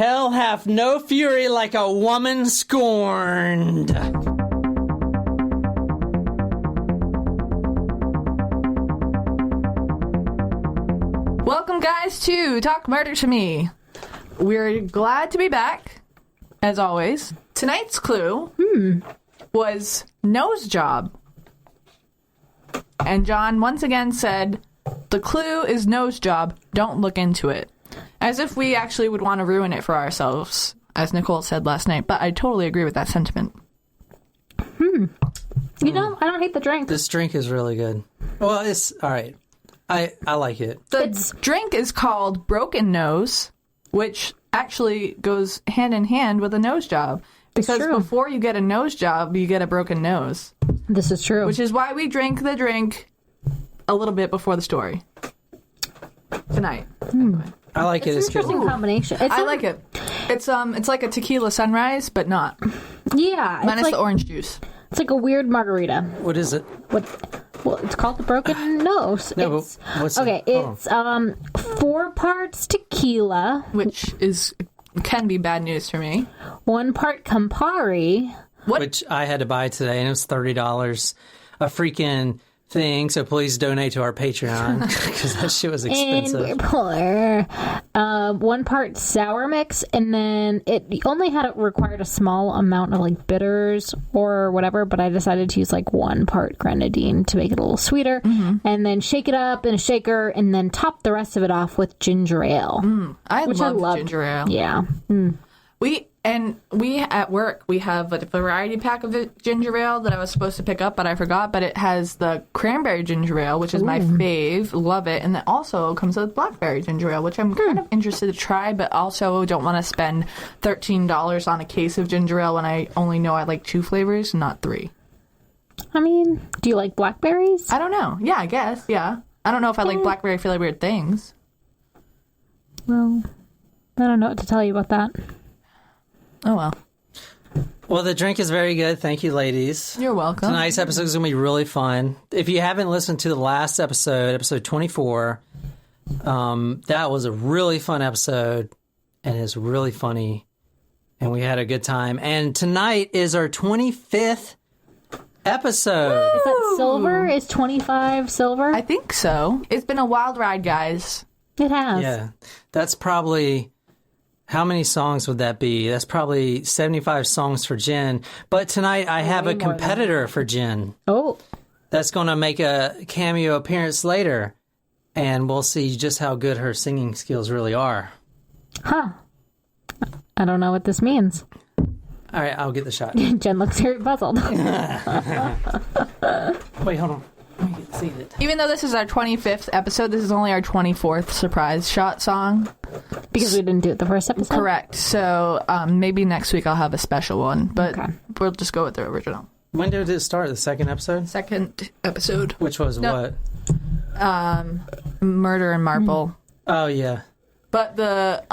hell hath no fury like a woman scorned. Welcome, guys, to Talk Murder to Me. We're glad to be back, as always. Tonight's clue was nose job. And John once again said, the clue is nose job. Don't look into it. As if we actually would want to ruin it for ourselves, as Nicole said last night. But I totally agree with that sentiment. You know, I don't hate the drink. This drink is really good. Well, it's all right. I like it. The drink is called Broken Nose, which actually goes hand in hand with a nose job. Because before you get a nose job, you get a broken nose. This is true. Which is why we drink the drink a little bit before the story. Tonight. Anyway. I like it. It's an interesting combination. I like it. It's like a tequila sunrise, but not. Yeah. Minus the orange juice. It's like a weird margarita. What is it? Well, it's called the Broken Nose. No, but what's it? It's 4 parts tequila, which can be bad news for me. 1 part Campari, which I had to buy today, and it was $30 a freaking thing. So please donate to our Patreon because that shit was expensive. And we're poor. 1 part sour mix, and then it only required a small amount of like bitters or whatever, but I decided to use like 1 part grenadine to make it a little sweeter, and then shake it up in a shaker, and then top the rest of it off with ginger ale. I love ginger ale. Yeah. We at work, we have a variety pack of ginger ale that I was supposed to pick up, but I forgot. But it has the cranberry ginger ale, which is my fave. Love it. And it also comes with blackberry ginger ale, which I'm kind of interested to try, but also don't want to spend $13 on a case of ginger ale when I only know I like 2 flavors, not 3. I mean, do you like blackberries? I don't know. Yeah, I guess. Yeah. I don't know if I like blackberry flavored things. Well, I don't know what to tell you about that. Oh, well. Well, the drink is very good. Thank you, ladies. You're welcome. Tonight's episode is going to be really fun. If you haven't listened to the last episode, episode 24, that was a really fun episode, and it's really funny, and we had a good time. And tonight is our 25th episode. Is that silver? Is 25 silver? I think so. It's been a wild ride, guys. It has. Yeah. That's probably... How many songs would that be? That's probably 75 songs for Jen. But tonight I have a competitor for Jen. Oh. That's going to make a cameo appearance later. And we'll see just how good her singing skills really are. Huh. I don't know what this means. All right, I'll get the shot. Jen looks very puzzled. Wait, hold on. Let me get seated. Even though this is our 25th episode, this is only our 24th surprise shot song. Because we didn't do it the first episode? Correct. So maybe next week I'll have a special one, but we'll just go with the original. When did it start? The second episode? Second episode. Which was what? Murder and Marple. Oh, yeah. But the...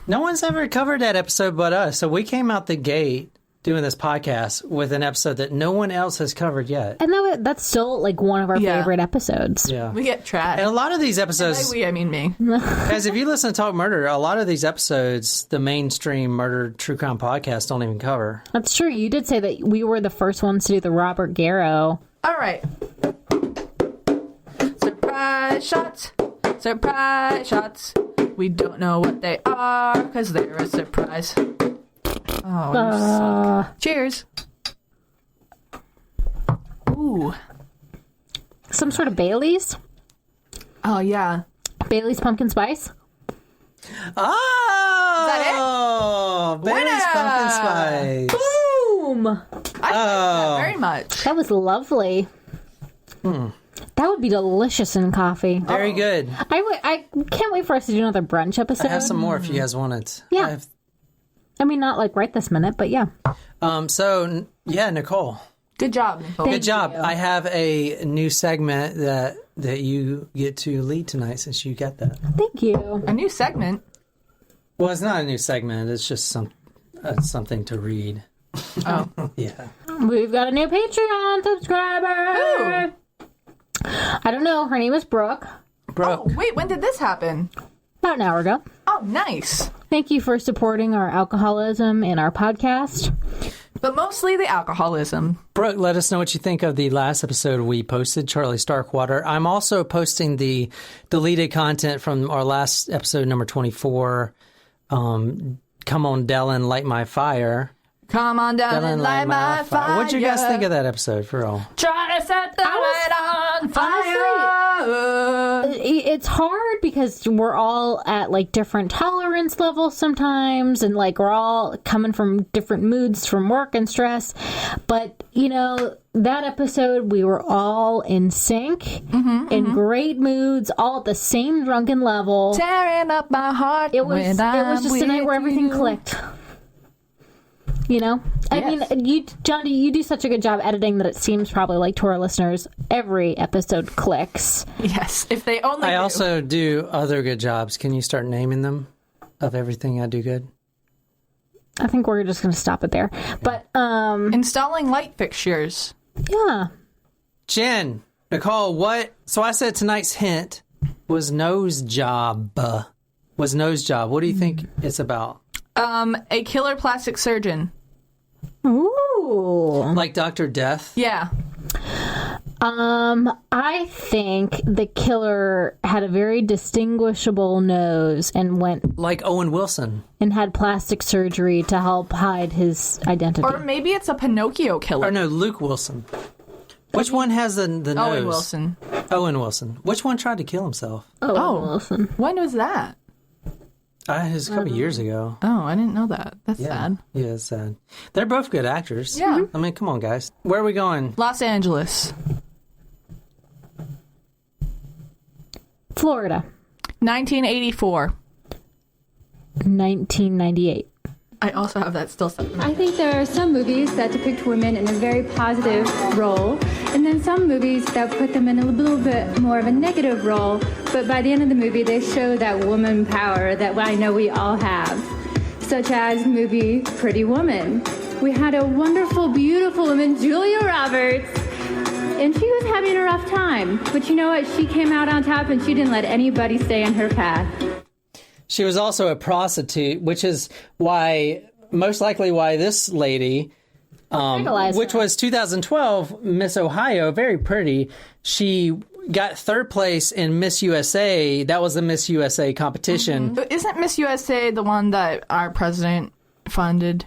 No one's ever covered that episode but us. So we came out the gate doing this podcast with an episode that no one else has covered yet. And that's still like one of our favorite episodes. Yeah. We get trash. And a lot of these episodes... And by we, I mean me. Guys, if you listen to Talk Murder, a lot of these episodes, the mainstream murder true crime podcast don't even cover. That's true. You did say that we were the first ones to do the Robert Garrow. All right. Surprise shots. Surprise shots. We don't know what they are because they're a surprise. Oh, you suck. Cheers. Ooh. Some sort of Bailey's? Oh, yeah. Bailey's pumpkin spice? Oh! Is that it? Bailey's pumpkin spice. Boom! I like that very much. That was lovely. That would be delicious in coffee. Very good. I can't wait for us to do another brunch episode. I have some more if you guys want it. Yeah. I mean, not like right this minute, but yeah. So, yeah, Nicole. Good job, Nicole. Good job. I have a new segment that you get to lead tonight since you get that. Thank you. A new segment? Well, it's not a new segment. It's just something to read. Oh. Yeah. We've got a new Patreon subscriber. Who? I don't know. Her name is Brooke. Brooke. Oh, wait, when did this happen? About an hour ago. Oh, nice. Thank you for supporting our alcoholism and our podcast. But mostly the alcoholism. Brooke, let us know what you think of the last episode we posted, Charlie Starkwater. I'm also posting the deleted content from our last episode, number 24. Come on, Dylan, light my fire. Come on down and light my fire. What'd you guys think of that episode, for all? Try to set the light on fire. It's hard because we're all at like different tolerance levels sometimes, and like we're all coming from different moods from work and stress. But you know, that episode we were all in sync, in great moods, all at the same drunken level. Tearing up my heart. It was just a night where everything clicked. You know? Yes. I mean, John, you do such a good job editing that it seems probably like to our listeners, every episode clicks. Yes, if they only I knew. also do other good jobs. Can you start naming them of everything I do good? I think we're just going to stop it there. But, Installing light fixtures. yeah. Jen, Nicole, what? So I said tonight's hint was nose job. What do you think it's about? A killer plastic surgeon. Ooh. Like Dr. Death? Yeah. I think the killer had a very distinguishable nose and went Like Owen Wilson. and had plastic surgery to help hide his identity. Or maybe it's a Pinocchio killer. Or no, Luke Wilson. Which one has the nose? Owen Wilson. Owen Wilson. Which one tried to kill himself? Owen Wilson. When was that? It was a couple years ago. Oh, I didn't know that. That's sad. Yeah, it's sad. They're both good actors. Yeah. I mean, come on, guys. Where are we going? Los Angeles. Florida. 1984. 1998. I also have that still set. I think there are some movies that depict women in a very positive role, and then some movies that put them in a little bit more of a negative role, but by the end of the movie they show that woman power that I know we all have, such as movie Pretty Woman. We had a wonderful, beautiful woman, Julia Roberts, and she was having a rough time, but you know what? She came out on top and she didn't let anybody stay in her path. She was also a prostitute, which is most likely why this lady, which was 2012 Miss Ohio, very pretty. She got third place in Miss USA. That was the Miss USA competition. But isn't Miss USA the one that our president funded?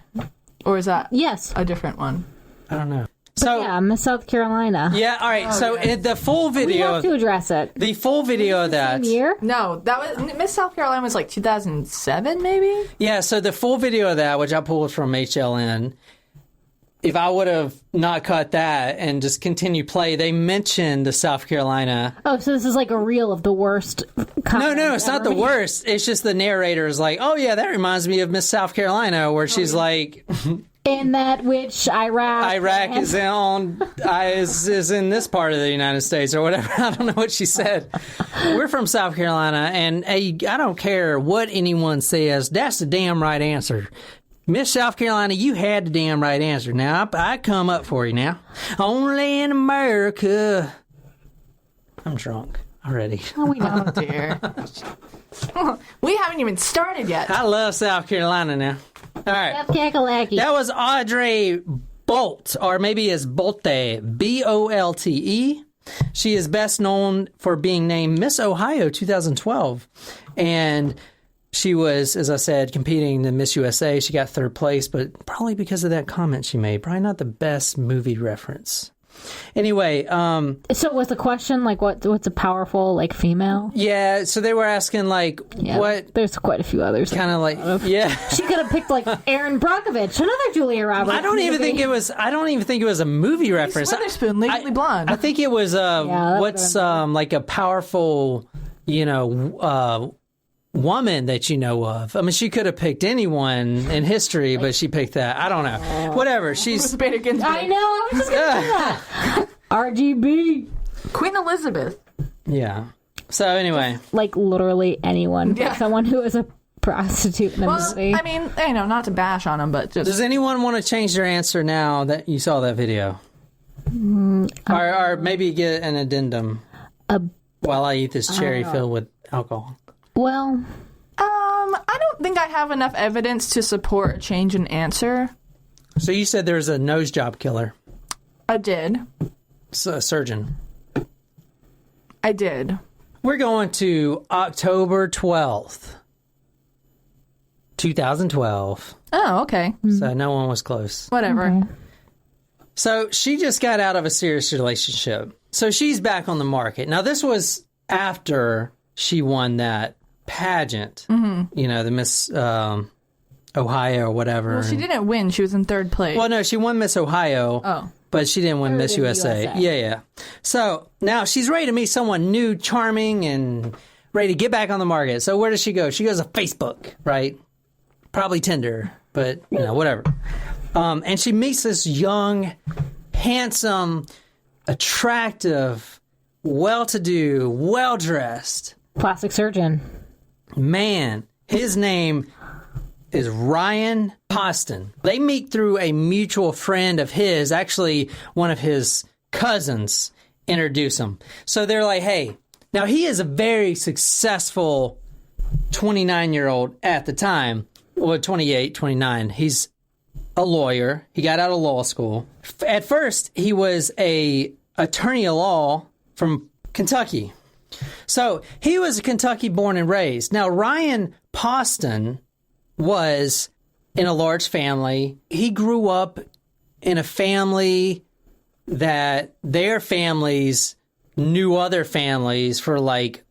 Or is that Yes. a different one? I don't know. So Yeah, Miss South Carolina. yeah, all right. So in the full We video, have to address it. the full video of that. Same year? No, that was Miss South Carolina was like 2007, maybe. Yeah, so the full video of that, which I pulled from HLN, if I would have not cut that and just continued play, they mentioned the South Carolina. Oh, so this is like a reel of the worst No, it's not the worst. It's just the narrator is like, oh yeah, that reminds me of Miss South Carolina, where she's like, In that which Iraq is in this part of the United States or whatever. I don't know what she said. We're from South Carolina, and I don't care what anyone says. That's the damn right answer. Miss South Carolina, you had the damn right answer. Now, I come up for you now. Only in America. I'm drunk already. Oh, we know. Oh dear. We haven't even started yet. I love South Carolina now. All right. Kakalaki. That was Audrey Bolt, or maybe it's Bolte, Bolte. She is best known for being named Miss Ohio 2012. And she was, as I said, competing in Miss USA. She got third place, but probably because of that comment she made. Probably not the best movie reference. Anyway, So was the question like what's a powerful like female? yeah, so they were asking like Yeah, what there's quite a few others. kind of like, yeah. She could have picked like Aaron Brockovich, another Julia Roberts. I don't even think it was a movie reference. Witherspoon, Legally Blonde. I think it was that what's like a powerful, woman that you know of. I mean, she could have picked anyone in history, but she picked that. I don't know. Whatever. She's Ruth Bader Ginsburg. I know. I was just gonna say that. RGB. Queen Elizabeth. yeah. So anyway, Like literally anyone. Yeah. Someone who is a prostitute in the Well, movie. I mean, not to bash on them, but just does anyone want to change their answer now that you saw that video, or maybe get an addendum while I eat this cherry filled with alcohol? Well, I don't don't think I have enough evidence to support a change in answer. So you said there's a nose job killer. I did. A surgeon. I did. We're going to October 12th, 2012. Oh, okay. So no one was close. Whatever. Okay. So she just got out of a serious relationship. So she's back on the market. Now, this was after she won that pageant, you know, the Miss Ohio or whatever. Well, she didn't win. She was in third place. Well, no, she won Miss Ohio. Oh. But she didn't win Third Miss in USA. USA. Yeah. So now she's ready to meet someone new, charming, and ready to get back on the market. So where does she go? She goes to Facebook, right? Probably Tinder, but, you know, whatever. And she meets this young, handsome, attractive, well-to-do, well-dressed Plastic surgeon. man. His name is Ryan Poston. They meet through a mutual friend of his. Actually, one of his cousins introduced him. So they're like, hey, now he is a very successful 29-year-old at the time. Well, 28, 29. He's a lawyer. He got out of law school. At first, he was a attorney at law from Kentucky. So he was a Kentucky born and raised. Now, Ryan Poston was in a large family. He grew up in a family that their families knew other families for like,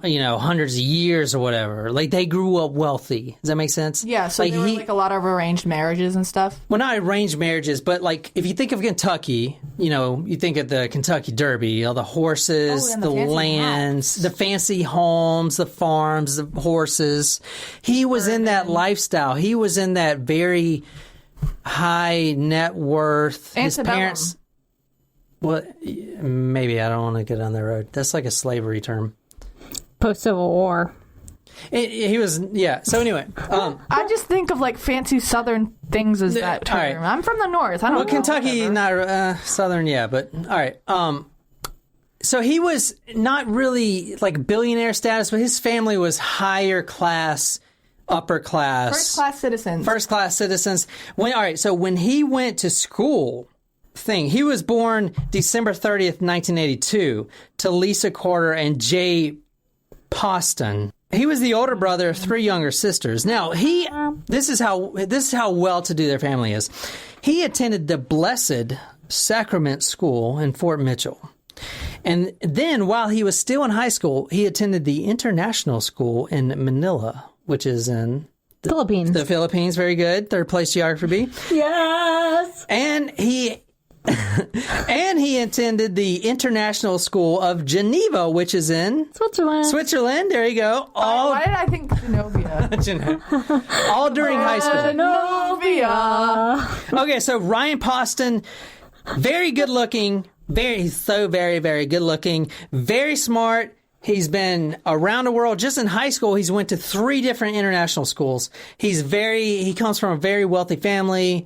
you know, hundreds of years or whatever. Like they grew up wealthy. Does that make sense? Yeah, so like there were like a lot of arranged marriages and stuff. Well, not arranged marriages, but like if you think of Kentucky, you know, you think of the Kentucky Derby, all the horses, and the the fancy lands, the fancy homes, the farms, the horses. He was in that lifestyle. He was in that very high net worth. His Antebellum. parents. Well, maybe I don't want to get on the road. That's like a slavery term. Post-Civil War. He was, yeah. So anyway, I just think of like fancy Southern things as that term. all right. I'm from the North. I don't well, know. Kentucky, whatever. not Southern, yeah, but all right. So he was not really like billionaire status, but his family was higher class, upper class, First class citizens. first class citizens. So when he went to school. He was born December 30th, 1982, to Lisa Carter and Jay Poston. He was the older brother of three younger sisters. Now, this is how well-to-do their family is. He attended the Blessed Sacrament School in Fort Mitchell. And then while he was still in high school, he attended the International School in Manila, which is in Philippines. the Philippines. Very good. Third place geography. Yes. And he attended the International School of Geneva, which is in Switzerland. There you go. Why did I think Genovia? All during high school. Genovia. Okay, so Ryan Poston, very good looking, very good looking, very smart. He's been around the world. Just in high school, he's went to 3 different international schools. He comes from a very wealthy family.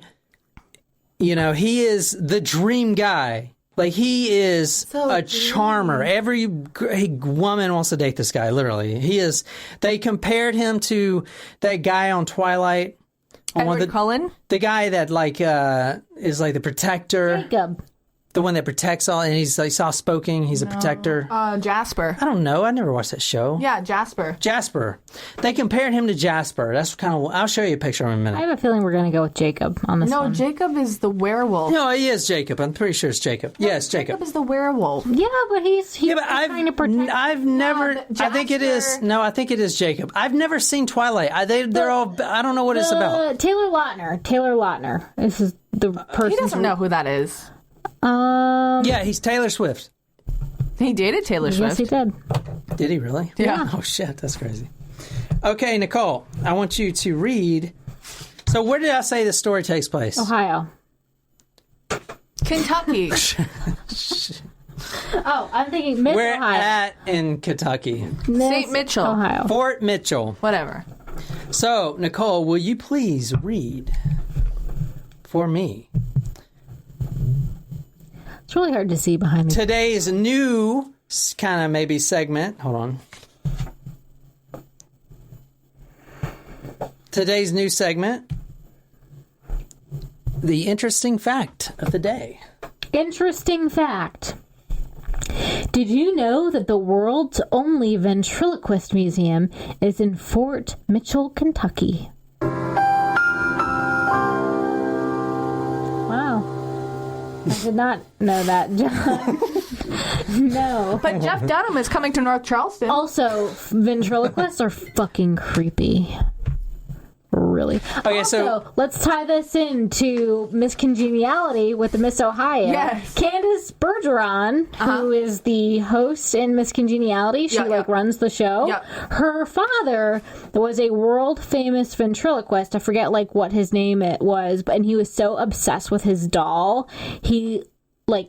You know, he is the dream guy. Like, he is a charmer. Every woman wants to date this guy, literally. He is. They compared him to that guy on Twilight. Edward Cullen? The guy that, like, is like the protector. Jacob. The one that protects all, and he's like soft-spoken. He's a protector. Jasper. I don't know. I never watched that show. Yeah, Jasper. Jasper. They compared him to Jasper. That's kind of. I'll show you a picture in a minute. I have a feeling we're going to go with Jacob on this No, one. Jacob is the werewolf. No, he is Jacob. I'm pretty sure it's Jacob. Yes, Jacob. Jacob is the werewolf. Yeah, but he's Yeah, but trying to protect. I've never. but I think it is. Jasper- No, I think it is Jacob. I've never seen Twilight. They're all. I don't know what it's about. Taylor Lautner. This is the person. He doesn't know who that is. Yeah, he's Taylor Swift. He dated Taylor Yes, Swift. he did. Did he really? Yeah. Oh shit, that's crazy. Okay, Nicole, I want you to read. So, where did I say the story takes place? Ohio. Kentucky. Oh, I'm thinking Miss Where Ohio. at in Kentucky? Miss St. Mitchell. Ohio. Fort Mitchell. Whatever. So, Nicole, will you please read for me It's really hard to see behind me. today's new kind of maybe segment? Hold on. today's new segment, the interesting fact of the day. Interesting fact. Did you know that the world's only ventriloquist museum is in Fort Mitchell, Kentucky? Wow. I did not know that, John. No. But Jeff Dunham is coming to North Charleston. Also, ventriloquists are fucking creepy. Really. Okay, also, let's tie this into Miss Congeniality with the Miss Ohio. Yes. Candace Bergeron, who is the host in Miss Congeniality, she runs the show. Yep. Her father was a world famous ventriloquist. I forget what his name it was, and he was so obsessed with his doll, he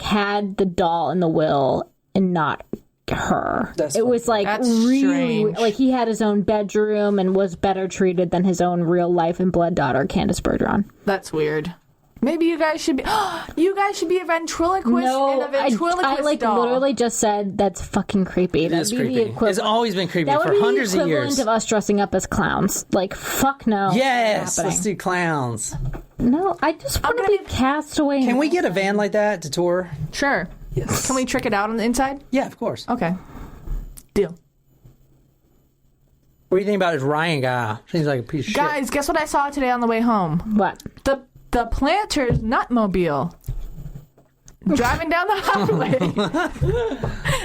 had the doll in the will and not her. That's was That's really strange. he had his own bedroom and was better treated than his own real life and blood daughter, Candace Bergeron. That's weird. Maybe you guys should be. You guys should be a ventriloquist in a ventriloquist I doll. literally just said that's fucking creepy. It is creepy. It's always been creepy that for would be hundreds the of equivalent years. of us dressing up as clowns. Fuck no. Yes, Happening. let's do clowns. No, I just want to be cast away. Can we get a van like that to tour? Sure. Yes. Can we trick it out on the inside? Yeah, of course. Okay. Deal. What do you think about this Ryan guy? Seems like a piece of shit. Guys, guess what I saw today on the way home? What? The Planters Nutmobile. Driving down the highway.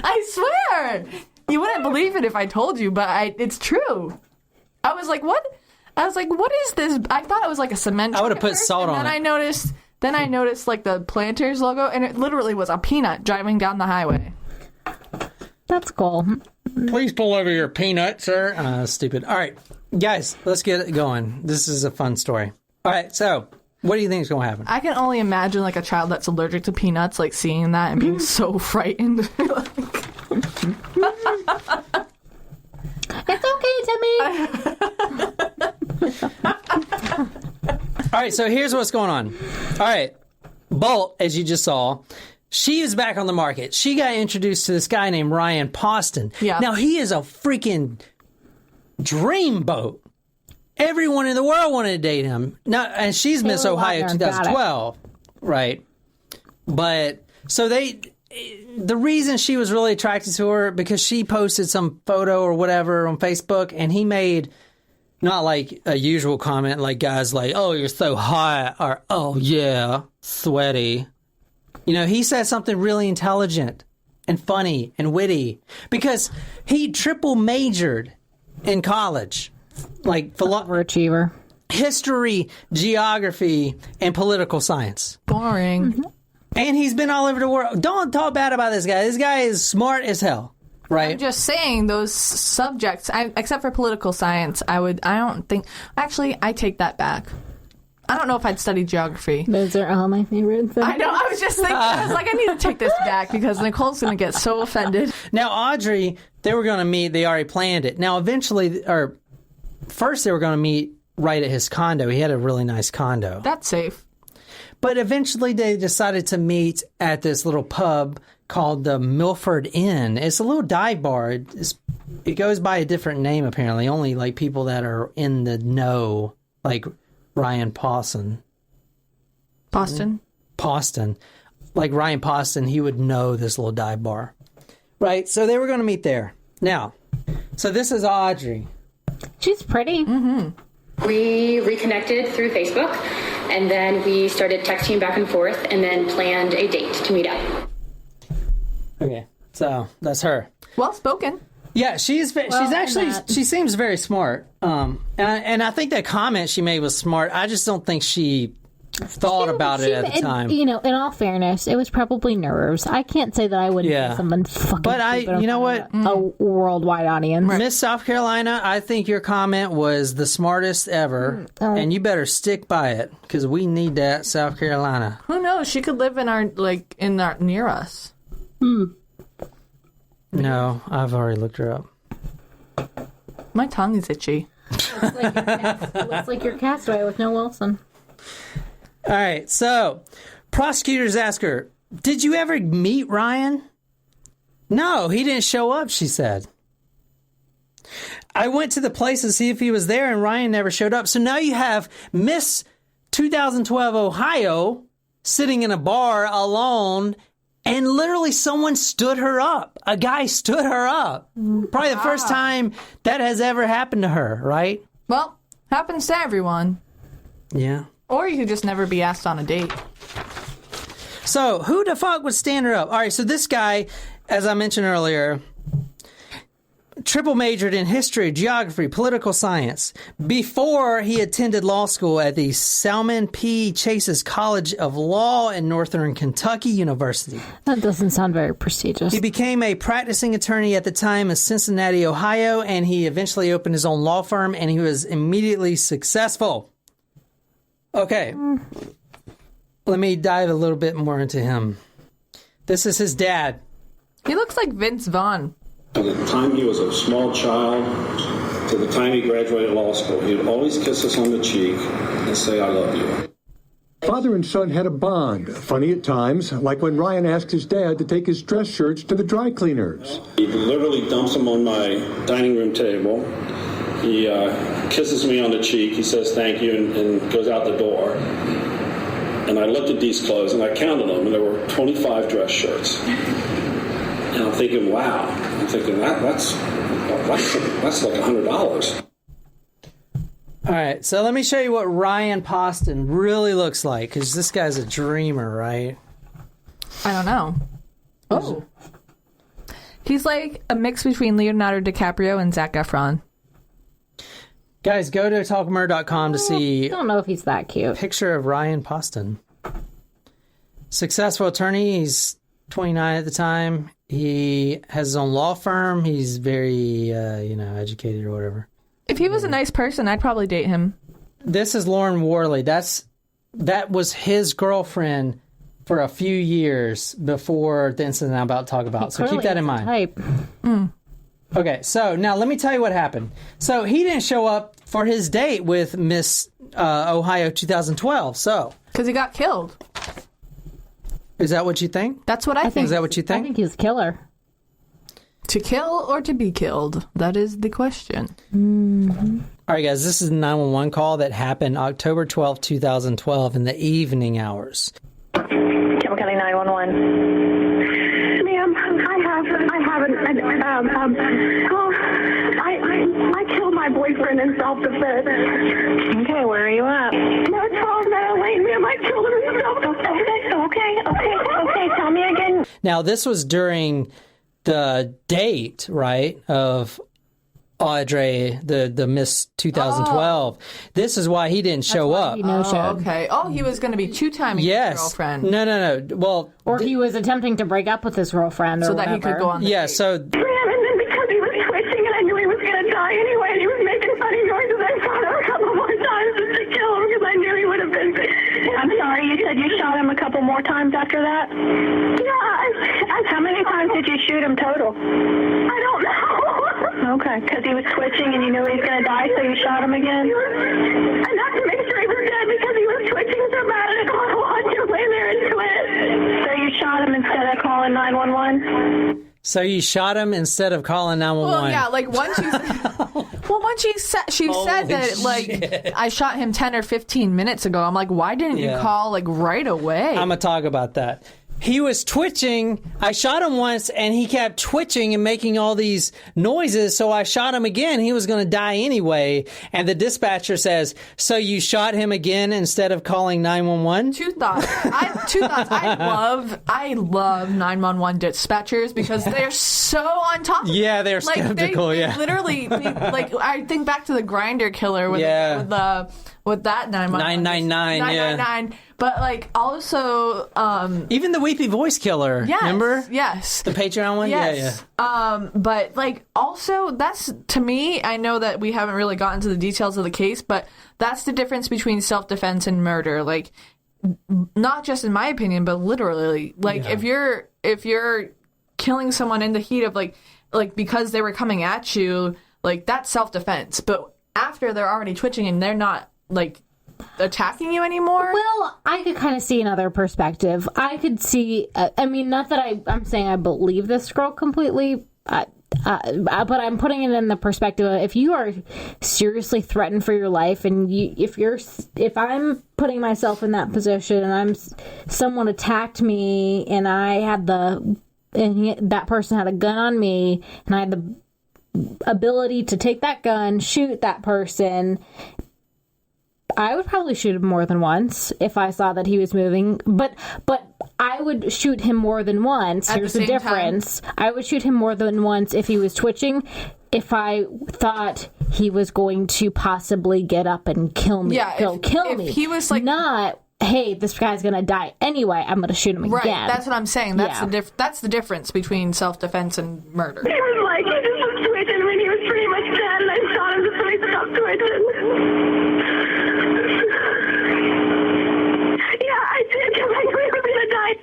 I swear. You wouldn't believe it if I told you, but it's true. I was like, what? I was like, what is this? I thought it was like a cement. I would have put salt on it. Then I noticed the Planters logo, and it literally was a peanut driving down the highway. That's cool. Please pull over your peanut, sir. Stupid. All right, guys, let's get it going. This is a fun story. All right, so what do you think is going to happen? I can only imagine a child that's allergic to peanuts, seeing that and being so frightened. It's okay, Timmy. All right, so here's what's going on. All right, Bolt, as you just saw, she is back on the market. She got introduced to this guy named Ryan Poston. Yeah. Now, he is a freaking dreamboat. Everyone in the world wanted to date him. Now, and she's Miss Taylor Ohio Lautner, 2012, right? But so the reason she was really attracted to her because she posted some photo or whatever on Facebook, and he made not a usual comment guys oh, you're so hot, or oh yeah, sweaty. He said something really intelligent and funny and witty because he triple majored in college. Overachiever. History, geography, and political science. Boring. Mm-hmm. And he's been all over the world. Don't talk bad about this guy. This guy is smart as hell, right? I'm just saying those subjects, except for political science, I don't think. Actually, I take that back. I don't know if I'd study geography. Those are all my favorite things. I know. I was just thinking. I was like, I need to take this back because Nicole's going to get so offended. Now, Audrey, they were going to meet. They already planned it. Now, eventually, or first they were going to meet right at his condo. He had a really nice condo. That's safe. But eventually they decided to meet at this little pub called the Milford Inn. It's a little dive bar. It goes by a different name, apparently. Only people that are in the know, like Ryan Poston. Poston? Poston. Like Ryan Poston, he would know this little dive bar. Right? So they were going to meet there. Now, so this is Audrey. She's pretty. Mm-hmm. We reconnected through Facebook, and then we started texting back and forth, and then planned a date to meet up. Okay, so that's her. Well spoken. Yeah, she's actually she seems very smart. And I think that comment she made was smart. I just don't think she thought about it at the time. In all fairness, it was probably nerves. I can't say that I wouldn't Yeah. say something fucking But stupid you know in front what? of a worldwide audience. Miss South Carolina, I think your comment was the smartest ever, and you better stick by it because we need that, South Carolina. Who knows? She could live in our near us. No, I've already looked her up. My tongue is itchy. Looks like your castaway with no Wilson. All right, so prosecutors ask her, "Did you ever meet Ryan?" "No, he didn't show up," she said. I went to the place to see if he was there, and Ryan never showed up. So now you have Miss 2012 Ohio sitting in a bar alone, and literally someone stood her up. A guy stood her up. Probably the first time that has ever happened to her, right? Well, happens to everyone. Yeah. Or you could just never be asked on a date. So, who the fuck would stand her up? All right, so this guy, as I mentioned earlier, triple majored in history, geography, political science before he attended law school at the Salmon P. Chase's College of Law in Northern Kentucky University. That doesn't sound very prestigious. He became a practicing attorney at the time of Cincinnati, Ohio, and he eventually opened his own law firm, and he was immediately successful. Okay. Let me dive a little bit more into him. This is his dad. He looks like Vince Vaughn. From the time he was a small child to the time he graduated law school, he would always kiss us on the cheek and say, "I love you." Father and son had a bond, funny at times, like when Ryan asked his dad to take his dress shirts to the dry cleaners. He literally dumps them on my dining room table. He kisses me on the cheek. He says thank you and goes out the door. And I looked at these clothes and I counted them, and there were 25 dress shirts. And I'm thinking, wow. I'm thinking that's like $100. All right, so let me show you what Ryan Poston really looks like, because this guy's a dreamer, right? I don't know. Oh. He's like a mix between Leonardo DiCaprio and Zac Efron. Guys, go to talkmurder.com to see I don't know if he's that a cute. picture of Ryan Poston. Successful attorney. He's 29 at the time. He has his own law firm. He's very, educated or whatever. If he was a nice person, I'd probably date him. This is Lauren Worley. That was his girlfriend for a few years before the incident I'm about to talk about. So keep that in mind. Type. Okay, so now let me tell you what happened. So he didn't show up for his date with Miss Ohio 2012. So Because he got killed. is that what you think? That's what I think. Is that what you I think? think he's a killer. To kill or to be killed? That is the question. All right, guys, this is a 911 call that happened October 12th, 2012 in the evening hours. Campbell County 911. Ma'am, I killed my boyfriend in self-defense. Okay, where are you at? No, Charles Meadow Lane, ma'am. I killed him in self-defense. Okay. Tell me again. Now, this was during the date, right, of Audrey, the Miss 2012. This is why he didn't show up. He no-showed. Okay. Oh, he was going to be two-timing his girlfriend. No. Well, Or he was attempting to break up with his girlfriend or So whatever. that he could go on the yeah, date. so Ma'am, and then because he was twitching and I knew he was going to die anyway, and he was making funny noises, I shot him a couple more times just to kill him because I knew he would have been. I'm sorry, you said you shot him a couple more times after that? Yeah. How many times did you shoot him total? I don't know. Okay, because he was twitching and you knew he was going to die, so you shot him again? And not to make sure he was dead because he was twitching so bad and I didn't want to watch him lay there and twitch. So you shot him instead of calling 911? So you shot him instead of calling 911. Well, yeah, like once she said that, like, shit. I shot him 10 or 15 minutes ago. I'm like, why didn't you call, like, right away? I'm going to talk about that. He was twitching. I shot him once, and he kept twitching and making all these noises, so I shot him again. He was going to die anyway. And the dispatcher says, so you shot him again instead of calling 911? Two thoughts. I love 911 dispatchers because they're so on top of it. Yeah, they're Like, skeptical, they yeah. Literally, like, I think back to the Grinder killer with that 911. 999, yeah. 999. But, like, also... Even the Weepy Voice Killer, yes, remember? Yes. The Patreon one? Yes. Yeah. But, like, also, that's, to me, I know that we haven't really gotten to the details of the case, but that's the difference between self-defense and murder. Like, not just in my opinion, but literally. Like, if you're killing someone in the heat of, like, because they were coming at you, like, that's self-defense. But after they're already twitching and they're not, like, attacking you anymore? Well, I could kind of see another perspective. I could see, not that I'm saying I believe this girl completely. but I'm putting it in the perspective of if you are seriously threatened for your life, and if I'm putting myself in that position, and someone attacked me, and that person had a gun on me, and I had the ability to take that gun, shoot that person, I would probably shoot him more than once if I saw that he was moving. But I would shoot him more than once. Here's the difference. I would shoot him more than once if he was twitching, if I thought he was going to possibly get up and kill me. Yeah, kill me. He was like, not, hey, this guy's gonna die anyway, I'm gonna shoot him again. Right, that's what I'm saying. That's the difference between self-defense and murder. He was like, he just was twitching when he was pretty much dead, and I shot him just so he stopped twitching. Yeah, I did, because I knew he was gonna die.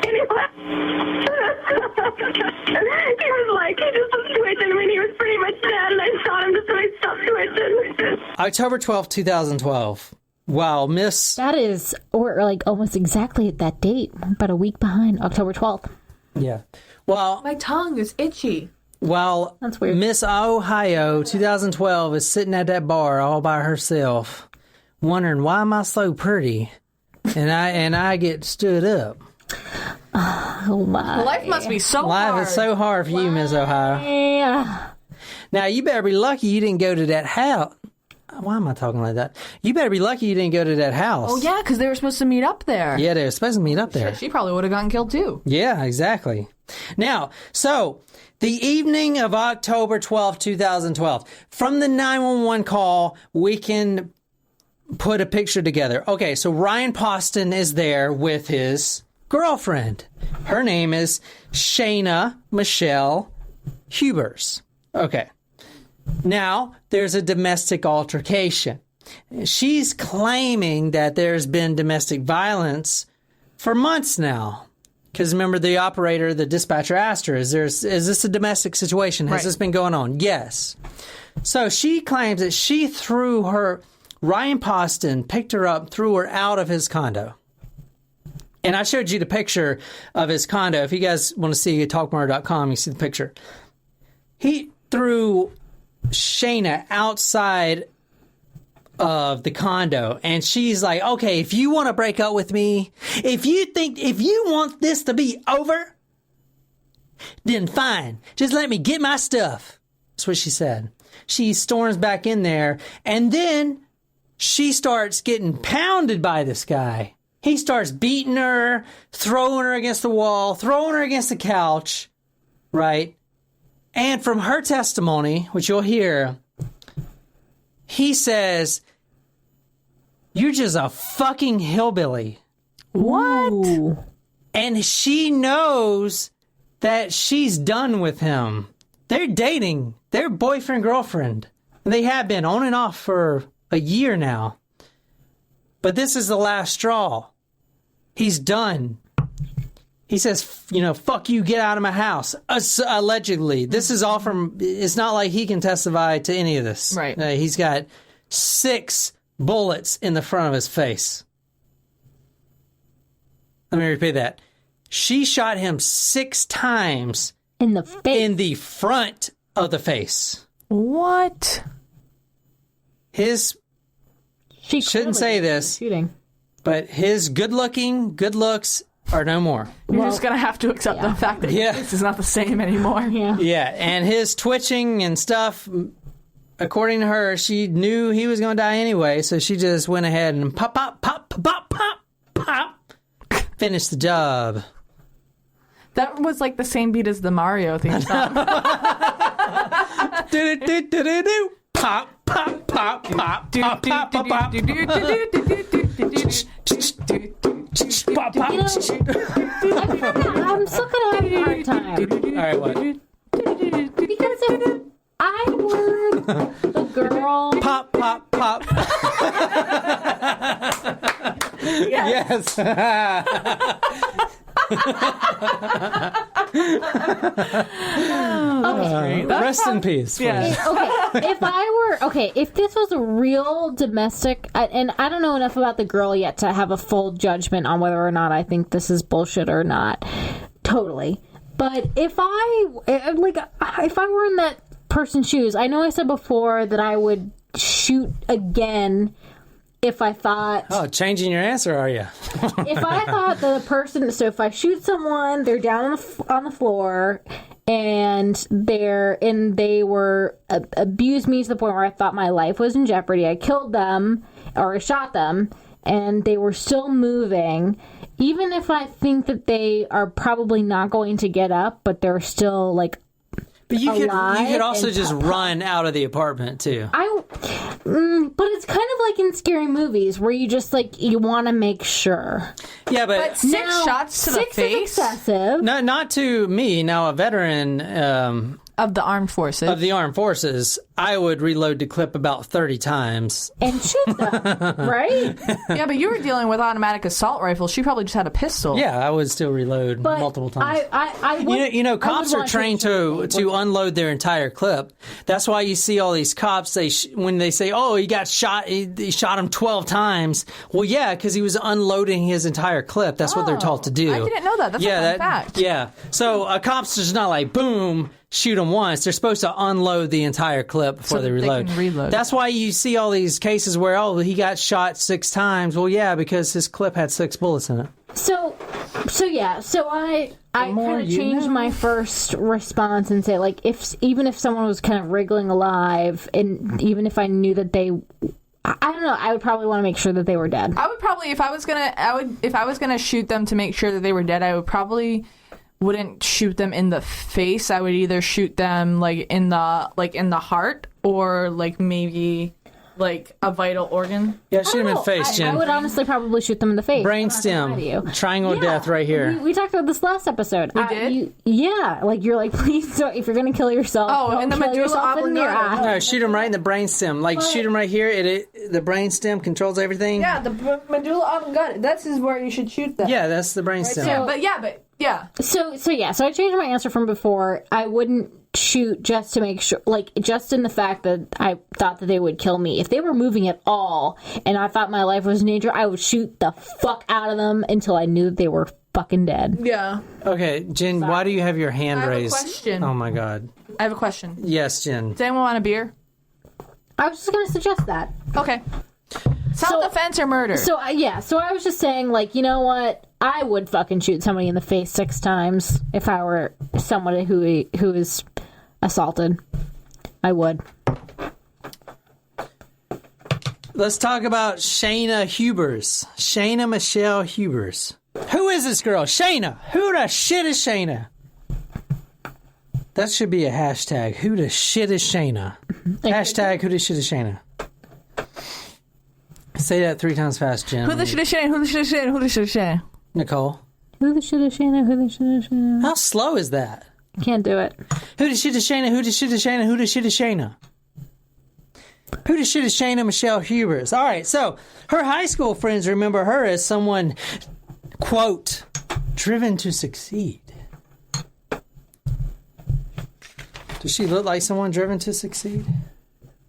Anyway. He was like, he just was twitching when he was pretty much dead, and I shot him just so he stopped twitching. October 12th, 2012. Wow, Miss... That is, or like almost exactly at that date, about a week behind, October 12th. Yeah. Well... My tongue is itchy. Well, that's weird. Miss Ohio 2012 is sitting at that bar all by herself, wondering why am I so pretty, and I get stood up. Oh my! Life must be so hard. Life is so hard for you, Miss Ohio. Yeah. Now you better be lucky you didn't go to that house. Why am I talking like that? You better be lucky you didn't go to that house. Oh yeah, because they were supposed to meet up there. Yeah, they were supposed to meet up there. Shit, she probably would have gotten killed too. Yeah, exactly. Now, so the evening of October 12th, 2012, from the 911 call, we can put a picture together. Okay, so Ryan Poston is there with his girlfriend. Her name is Shayna Michelle Hubers. Okay. Now, there's a domestic altercation. She's claiming that there's been domestic violence for months now. Because remember, the operator, the dispatcher asked her, is this a domestic situation? Has this been going on? Yes. So she claims that she Ryan Poston picked her up, threw her out of his condo. And I showed you the picture of his condo. If you guys want to see talkmurder.com, you see the picture. He threw Shayna outside of the condo, and she's like, okay, if you want to break up with me, if you want this to be over, then fine. Just let me get my stuff. That's what she said. She storms back in there, and then she starts getting pounded by this guy. He starts beating her, throwing her against the wall, throwing her against the couch, right? And from her testimony, which you'll hear, he says, you're just a fucking hillbilly. What? Ooh. And she knows that she's done with him. They're dating. They're boyfriend-girlfriend. They have been on and off for a year now. But this is the last straw. He's done. He says, fuck you, get out of my house. Allegedly. This is all from, it's not like he can testify to any of this. Right. He's got 6 bullets in the front of his face. Let me repeat that. She shot him 6 times in the face. In the front of the face. What? She shouldn't say this, shooting. But his good looks are no more. You're just going to have to accept the fact that this is not the same anymore. Yeah, and his twitching and stuff, according to her, she knew he was going to die anyway, so she just went ahead and pop, finished the job. That was like the same beat as the Mario theme song. Do-do-do-do-do-do. Pop, pop, pop, pop, pop, pop, pop, pop. I'm still gonna have a hard time. All right, what? Because if I were the girl, pop, pop, pop. Yes. Rest in peace. If this was a real domestic, and I don't know enough about the girl yet to have a full judgment on whether or not I think this is bullshit or not. Totally. But if I were in that person's shoes, I know I said before that I would shoot again if I thought... Oh, changing your answer, are you? If I thought the person... So if I shoot someone, they're down on the floor, and they were abused me to the point where I thought my life was in jeopardy. I killed them, or I shot them, and they were still moving. Even if I think that they are probably not going to get up, but they're still, like, but you could alive also and just run out of the apartment, too. But it's kind of like in scary movies where you just, like, you want to make sure. Yeah, But six shots to the face? Is excessive. No, not to me. Now, a veteran... Of the armed forces. Of the armed forces, I would reload the clip about 30 times. And shoot them, right? Yeah, but you were dealing with automatic assault rifles. She probably just had a pistol. Yeah, I would still reload multiple times. I would, cops are trained to unload their entire clip. That's why you see all these cops, when they say, oh, he got shot, he shot him 12 times. Well, yeah, because he was unloading his entire clip. That's what they're taught to do. I didn't know that. That's a fun fact. Yeah. So a cop's just not like, boom, shoot them once. They're supposed to unload the entire clip before they reload. That's why you see all these cases where, oh, he got shot 6 times. Well, yeah, because his clip had 6 bullets in it. So I kind of changed my first response and say, like, even if someone was kind of wriggling alive, and even if I knew that they, I don't know, I would probably want to make sure that they were dead. I would probably, if I was gonna shoot them to make sure that they were dead, I would probably wouldn't shoot them in the face. I would either shoot them in the heart, or maybe a vital organ. Yeah, shoot them in the face, Jen. I would honestly probably shoot them in the face. Brainstem, triangle of death right here. We talked about this last episode. We did? You're like, please don't, if you're going to kill yourself, don't in the kill medulla yourself in your oblongata. eye. No, shoot them right in the brainstem. Shoot them right here. The brainstem controls everything. Yeah, the medulla oblongata. That's where you should shoot them. Yeah, that's the brainstem. Yeah. So I changed my answer from before. I wouldn't shoot just to make sure, just in the fact that I thought that they would kill me. If they were moving at all and I thought my life was in danger, I would shoot the fuck out of them until I knew that they were fucking dead. Yeah. Okay, Jen, why do you have your hand raised? I have a question. Oh my god. I have a question. Yes, Jen. Does anyone want a beer? I was just going to suggest that. Okay. Self-defense or murder? So I was just saying, you know what? I would fucking shoot somebody in the face 6 times if I were someone who is assaulted. I would. Let's talk about Shayna Hubers. Shayna Michelle Hubers. Who is this girl? Shayna. Who the shit is Shayna? That should be a hashtag. Who the shit is Shayna? Hashtag who the shit is Shayna. Say that 3 times fast, Jen. Who the shit is Shayna? Who the shit is Shayna? Who the shit is Shayna? Nicole. Who the shit is Shayna? Who the shit is Shayna? How slow is that? Can't do it. Who the shit is Shayna? Who the shit is Shayna? Who the shit is Shayna? Who the shit is Shayna Michelle Hubers? All right, so her high school friends remember her as someone, quote, driven to succeed. Does she look like someone driven to succeed?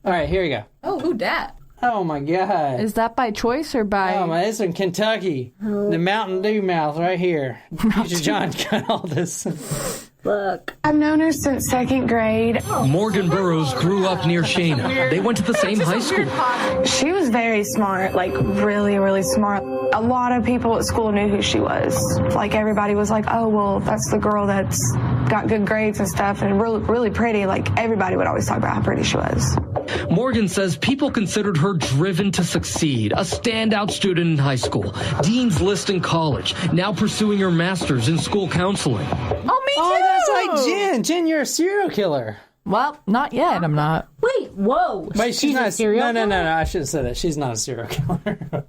All right, here you go. Oh, who dat? Oh, my God. Is that by choice or by... Oh, man, it's in Kentucky. The Mountain Dew mouth right here. Future John got all this. Look. I've known her since 2nd grade. Morgan Burroughs grew up near Shayna. They went to the same high school. She was very smart, really, really smart. A lot of people at school knew who she was. Everybody was like, oh, well, that's the girl that's got good grades and stuff and really, really pretty. Everybody would always talk about how pretty she was. Morgan says people considered her driven to succeed, a standout student in high school, Dean's List in college, now pursuing her master's in school counseling. Oh, me too! Oh, that's like Jen. Jen, you're a serial killer. Well, not yet. I'm not. Wait, whoa. Wait, she's not a serial killer? No. I should have said that. She's not a serial killer.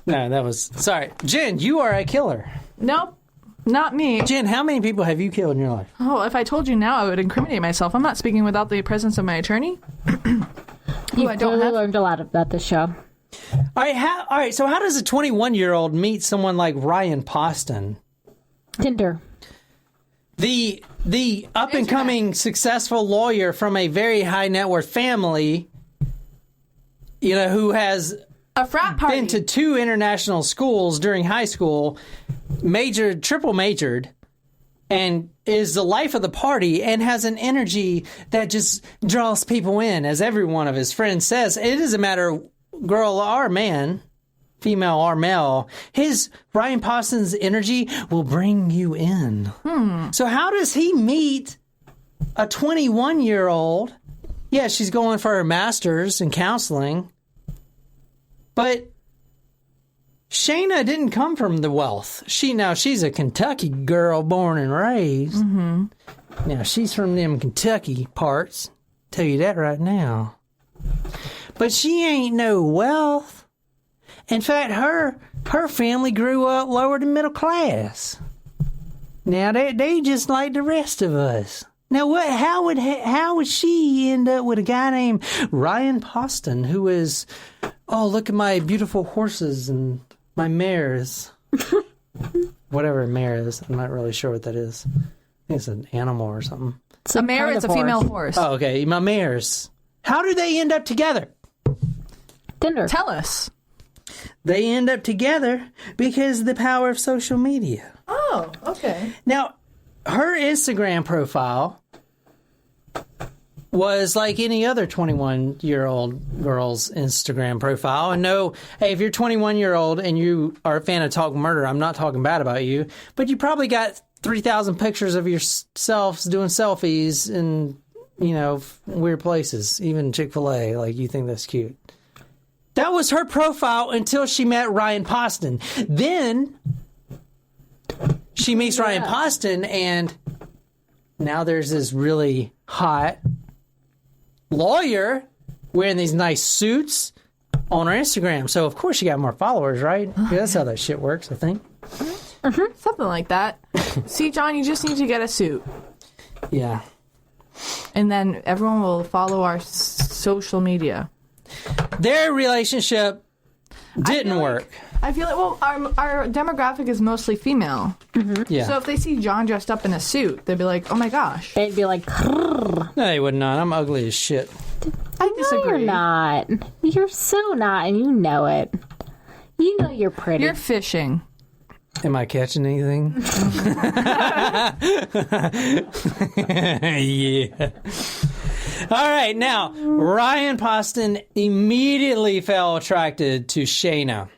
No, that was... Sorry. Jen, you are a killer. Nope. Not me. Jen, how many people have you killed in your life? Oh, if I told you now, I would incriminate myself. I'm not speaking without the presence of my attorney. You've clearly learned a lot about this show. All right, so how does a 21-year-old meet someone like Ryan Poston? Tinder. The up-and-coming successful lawyer from a very high net worth family, who has a frat party. Been to 2 international schools during high school, triple majored, and is the life of the party and has an energy that just draws people in. As every one of his friends says, it doesn't matter girl or man, female or male, Ryan Poston's energy will bring you in. So how does he meet a 21-year-old? Yeah, she's going for her master's in counseling, but Shayna didn't come from the wealth. She's a Kentucky girl born and raised. Now, she's from them Kentucky parts. Tell you that right now. But she ain't no wealth. In fact, her family grew up lower than middle class. Now, they just like the rest of us. Now, how would she end up with a guy named Ryan Poston, who is, oh, look at my beautiful horses and my mares. Whatever a mare is. I'm not really sure what that is. I think it's an animal or something. A mare is a female horse. Oh, okay. My mares. How do they end up together? Tinder. Tell us. They end up together because of the power of social media. Oh, okay. Now, her Instagram profile was like any other 21-year-old girl's Instagram profile. And no, hey, if you're 21-year-old and you are a fan of Talk Murder, I'm not talking bad about you, but you probably got 3,000 pictures of yourselves doing selfies in, weird places, even Chick-fil-A. Like, you think that's cute. That was her profile until she met Ryan Poston. Then she meets Ryan Poston, and now there's this really hot lawyer wearing these nice suits on her Instagram. So, of course, she got more followers, right? Yeah, that's how that shit works, I think. Something like that. See, John, you just need to get a suit. Yeah. And then everyone will follow our social media. Their relationship didn't work. I feel like, well, our demographic is mostly female. Yeah. So if they see John dressed up in a suit, they'd be like, oh my gosh. They'd be like, no, they would not. I'm ugly as shit. I disagree. No, you're not. You're so not, and you know it. You know you're pretty. You're fishing. Am I catching anything? Yeah. All right, now, Ryan Poston immediately fell attracted to Shayna.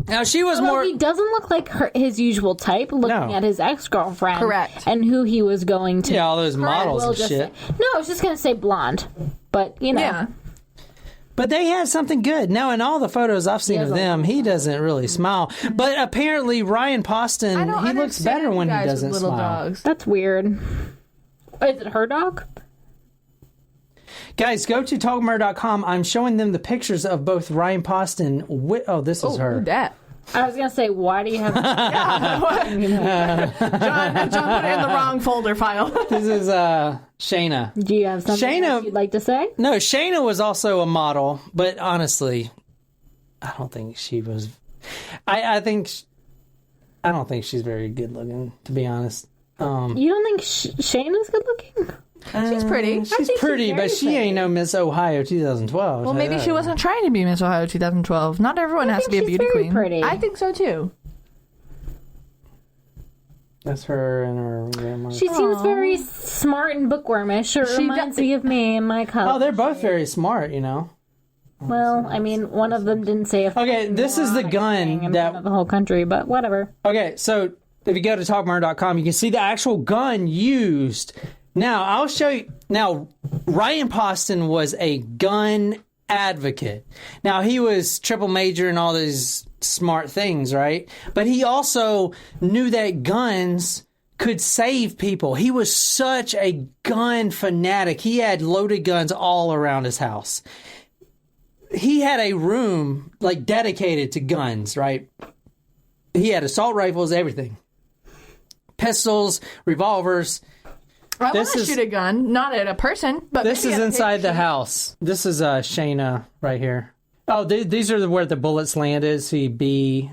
Now, she was more... He doesn't look like his usual type, looking at his ex-girlfriend. Correct. And who he was going to... Yeah, all those models and shit. No, I was just going to say blonde. But, Yeah. But they had something good. Now, in all the photos I've seen of them, he doesn't really smile. But apparently, Ryan Poston, he looks better when he doesn't smile. Dogs. That's weird. Is it her dog? Guys, go to talkmurder.com. I'm showing them the pictures of both Ryan Poston. This is her. Who that? I was going to say, why do you have... John put it in the wrong folder file. This is Shayna. Do you have something else you'd like to say? No, Shayna was also a model, but honestly, I don't think she was... I don't think she's very good looking, to be honest. You don't think Shayna's good looking? She's pretty. She's pretty, but she ain't no Miss Ohio 2012. Well, maybe she wasn't trying to be Miss Ohio 2012. Not everyone has to be a beauty queen. Pretty. I think so too. That's her and her grandma. She seems very smart and bookwormish. It reminds me of me and my cousin. Oh, they're both very smart, Well, I mean, one of them didn't say a Okay, this is the gun that... the whole country, but whatever. Okay, so if you go to talkmurder.com, you can see the actual gun used. Now, I'll show you. Now, Ryan Poston was a gun advocate. Now, he was triple major and all these smart things, right? But he also knew that guns could save people. He was such a gun fanatic. He had loaded guns all around his house. He had a room, like, dedicated to guns, right? He had assault rifles, everything. Pistols, revolvers. I want to shoot a gun, not at a person, but this is inside the house. This is Shayna right here. Oh, these are where the bullets landed. See B,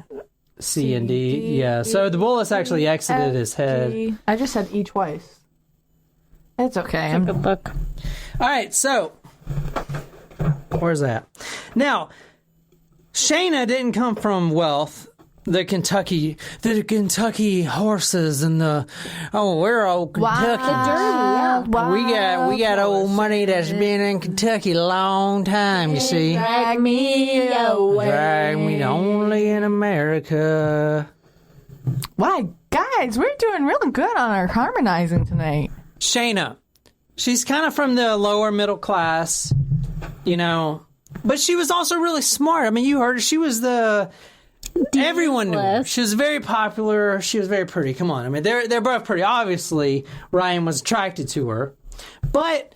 C, and D. Yeah, so the bullets actually exited his head. I just said E twice. It's okay. Take a look. All right, so where's that? Now, Shayna didn't come from wealth. the Kentucky horses and we're old Kentucky. The Derby, yeah. We got old money that's been in Kentucky a long time, you see. Drag me away. Drag me only in America. Wow, guys, we're doing really good on our harmonizing tonight. Shayna, she's kind of from the lower middle class, you know, but she was also really smart. I mean, you heard her. She was everyone knew her. She was very popular. She was very pretty. Come on. I mean, they're both pretty. Obviously, Ryan was attracted to her. But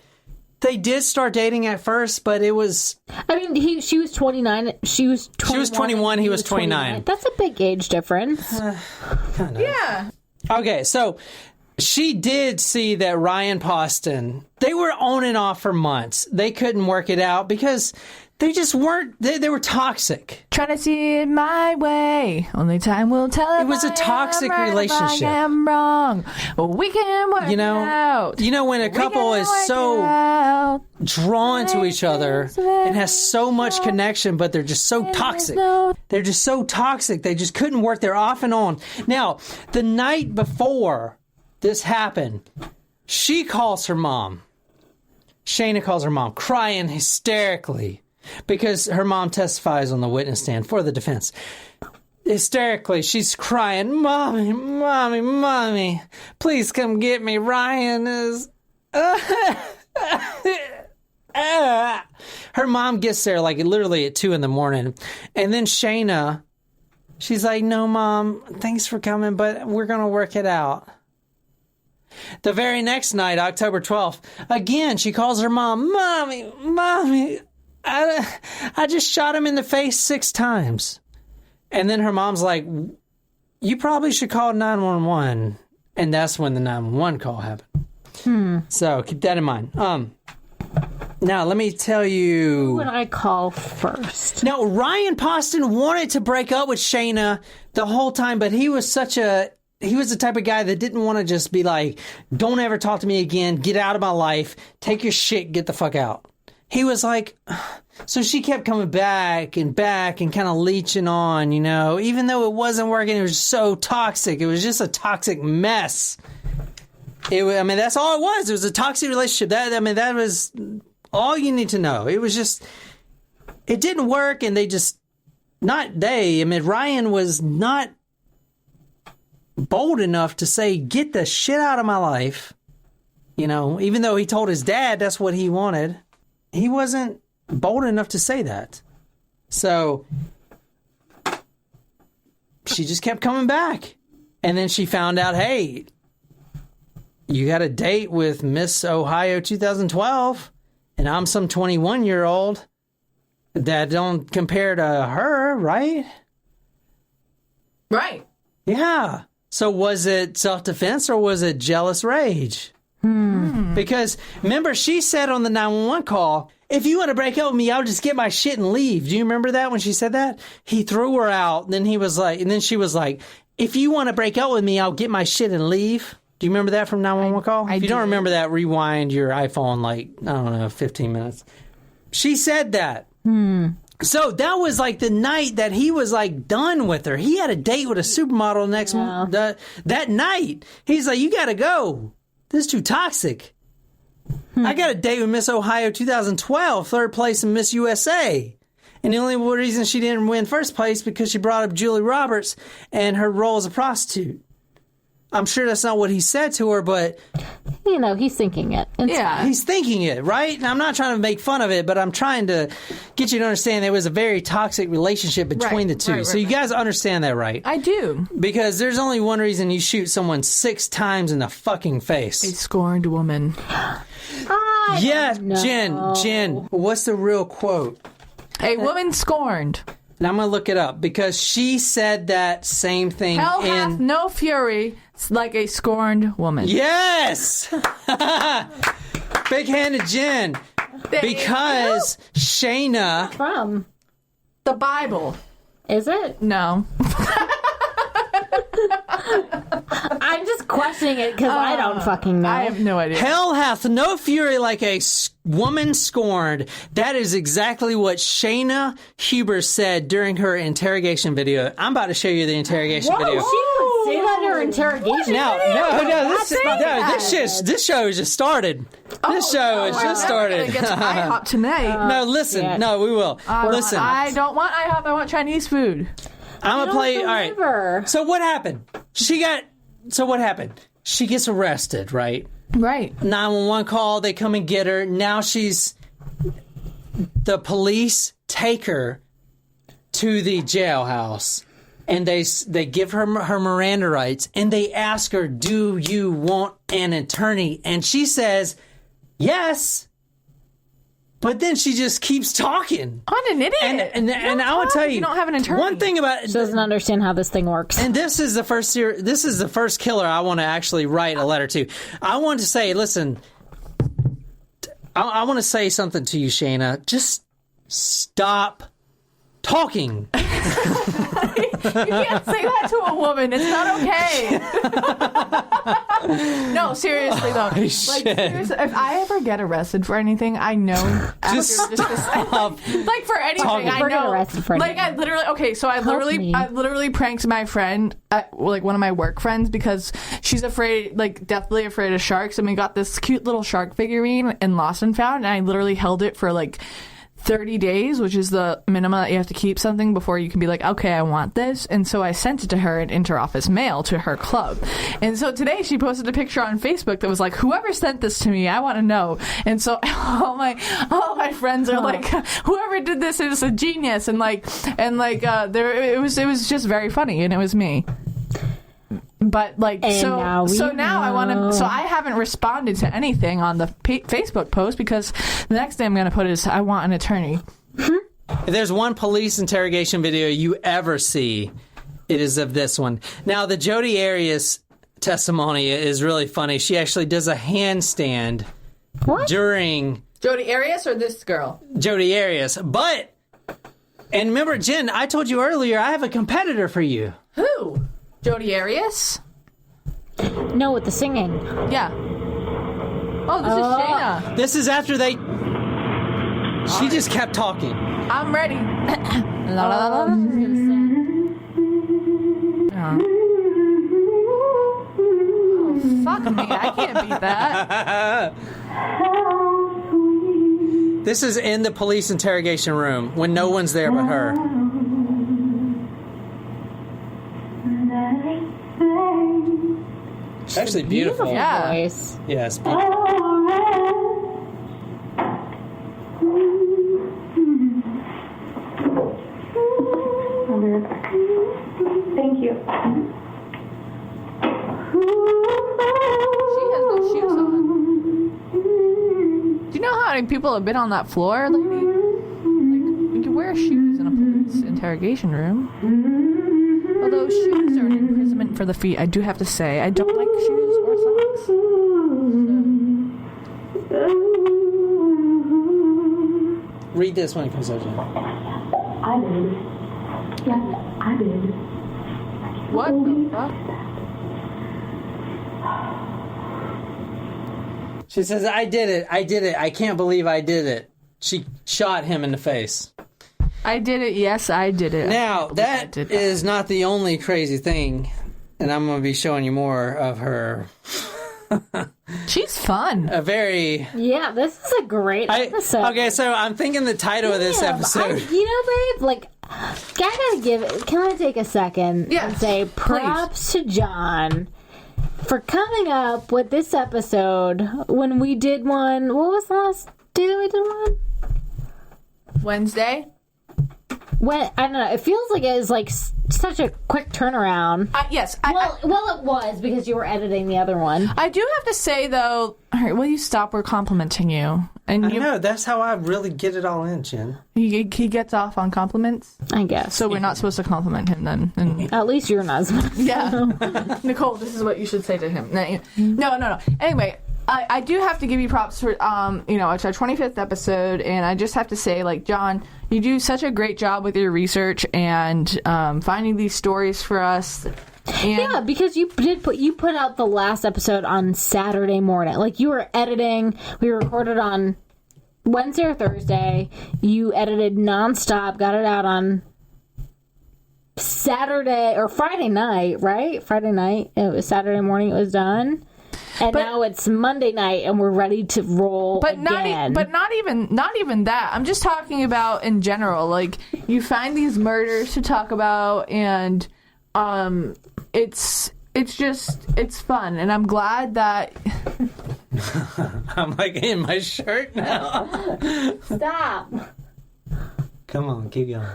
they did start dating at first, but it was... I mean, she was 29. She was 21. She was 21. He was 29. That's a big age difference. Kind of. Yeah. Okay, so she did see that Ryan Poston, they were on and off for months. They couldn't work it out because they just weren't, they were toxic. Trying to see it my way. Only time will tell. It was a toxic relationship. I am wrong. We can work it out. You know, when a couple is so drawn to each other and has so much connection, but they're just so toxic. They're just so toxic. They just couldn't work. They're off and on. Now, the night before this happened, she calls her mom. Shayna calls her mom, crying hysterically because her mom testifies on the witness stand for the defense. Hysterically, she's crying, "Mommy, mommy, mommy, please come get me. Ryan is..." Her mom gets there like literally at 2 a.m. And then Shayna, she's like, "No, Mom, thanks for coming, but we're going to work it out." The very next night, October 12th, again, she calls her mom, "Mommy, mommy, I just shot him in the face 6 times. And then her mom's like, "You probably should call 911. And that's when the 911 call happened. So keep that in mind. Now, let me tell you... Who would I call first? Now, Ryan Poston wanted to break up with Shayna the whole time, but he was the type of guy that didn't want to just be like, "Don't ever talk to me again. Get out of my life. Take your shit. Get the fuck out." He was like... So she kept coming back and kind of leeching on, you know, even though it wasn't working. It was so toxic. It was just a toxic mess. I mean, that's all it was. It was a toxic relationship. That was all you need to know. It was just, it didn't work, and Ryan was not bold enough to say, "Get the shit out of my life." You know, even though he told his dad that's what he wanted, he wasn't bold enough to say that. So she just kept coming back. And then she found out, hey, you got a date with Miss Ohio 2012, and I'm some 21-year-old that don't compare to her, right? Right. Yeah. So was it self-defense or was it jealous rage? Because remember, she said on the 911 call, "If you want to break up with me, I'll just get my shit and leave." Do you remember that when she said that? He threw her out. And then she was like, "If you want to break up with me, I'll get my shit and leave." Do you remember that from 911 call? If you don't remember that, rewind your iPhone 15 minutes. She said that. So that was like the night that he was like done with her. He had a date with a supermodel that night. He's like, "You got to go. This is too toxic. I got a date with Miss Ohio 2012, 3rd place in Miss USA. And the only reason she didn't win 1st place because she brought up Julie Roberts and her role as a prostitute." I'm sure that's not what he said to her, but... You know, he's thinking it. He's thinking it, right? And I'm not trying to make fun of it, but I'm trying to get you to understand there was a very toxic relationship between the two. So you guys understand that, right? I do. Because there's only one reason you shoot someone 6 times in the fucking face. A scorned woman. Jen, what's the real quote? A woman scorned. And I'm going to look it up because she said that same thing. Hell hath no fury like a scorned woman. Yes! Big hand to Jen. Because Shayna... From? The Bible. Is it? No. I'm just questioning it because I don't fucking know. I have no idea. Hell hath no fury like a woman scorned. That is exactly what Shayna Hubers said during her interrogation video. I'm about to show you the interrogation video. She would say that in her interrogation This show has just started. This show has just started. Get some IHOP tonight. No, listen. No, we will. Listen. I don't want IHOP. I want Chinese food. I'm gonna play. All right. So what happened? What happened? She gets arrested, right? Right. 911 call. They come and get her. Now the police take her to the jailhouse, and they give her Miranda rights, and they ask her, "Do you want an attorney?" And she says, "Yes." But then she just keeps talking. I'm an idiot. And I will tell you, don't have an attorney. One thing about it, She doesn't understand how this thing works. and this is the first killer I want to actually write a letter to. I want to say, listen, I want to say something to you, Shayna. Just stop talking. You can't say that to a woman. It's not okay. No, seriously though. Seriously, if I ever get arrested for anything, I know. Just stop. Like for anything, I know. Arrested for anything. Like I literally pranked my friend, like one of my work friends, because she's afraid, like deathly afraid of sharks, and we got this cute little shark figurine in Lost and Found, and I literally held it for like 30 days, which is the minimum that you have to keep something before you can be like, okay, I want this. And so I sent it to her in interoffice mail to her club. And so today she posted a picture on Facebook that was like, whoever sent this to me, I want to know. And so all my friends are like, whoever did this is a genius. And it was just very funny, and it was me. But like, now I haven't responded to anything on the Facebook post, because the next thing I'm going to put is, I want an attorney. If there's one police interrogation video you ever see, it is of this one. Now, the Jodi Arias testimony is really funny. She actually does a handstand during... Jodi Arias or this girl? Jodi Arias. And remember, Jen, I told you earlier, I have a competitor for you. Who? Jodi Arias? No, with the singing. Yeah. Oh, this is Shayna. This is after they... She just kept talking. I'm ready. La, la, la, la. Oh, fuck me. I can't beat that. This is in the police interrogation room when no one's there but her. It's actually beautiful. Yeah. Voice. Yeah, it's beautiful. Thank you. She has no shoes on. Do you know how many people have been on that floor, lady? Like, you can wear shoes in a police interrogation room. Although shoes are an imprisonment for the feet, I do have to say, I don't like shoes or socks. Read this when it comes out. I did. Yes, I did. What the fuck? She says, I did it. I can't believe I did it. She shot him in the face. I did it. Yes, I did it. Now, that is not the only crazy thing, and I'm going to be showing you more of her. She's fun. Yeah, this is a great episode. Okay, so I'm thinking the title of this episode. Babe, like, I gotta give it. Can I take a second and say props to John for coming up with this episode when we did one? What was the last day that we did one? Wednesday. I don't know. It feels like it was like such a quick turnaround. Yes. Well, it was because you were editing the other one. I do have to say though. All right, will you stop? We're complimenting you. And I know that's how I really get it all in, Jen. He gets off on compliments, I guess. So we're not supposed to compliment him then. And at least you're not. Yeah, Nicole, this is what you should say to him. No. Anyway. I do have to give you props for, it's our 25th episode, and I just have to say, like, John, you do such a great job with your research and finding these stories for us. Yeah, because you put out the last episode on Saturday morning. Like, you were editing. We recorded on Wednesday or Thursday. You edited nonstop, got it out on Saturday or Friday night, right? Friday night. It was Saturday morning. It was done. And now it's Monday night, and we're ready to roll again. Not even that. I'm just talking about in general. Like, you find these murders to talk about, and it's fun, and I'm glad that. I'm like in my shirt now. Stop. Come on, keep going.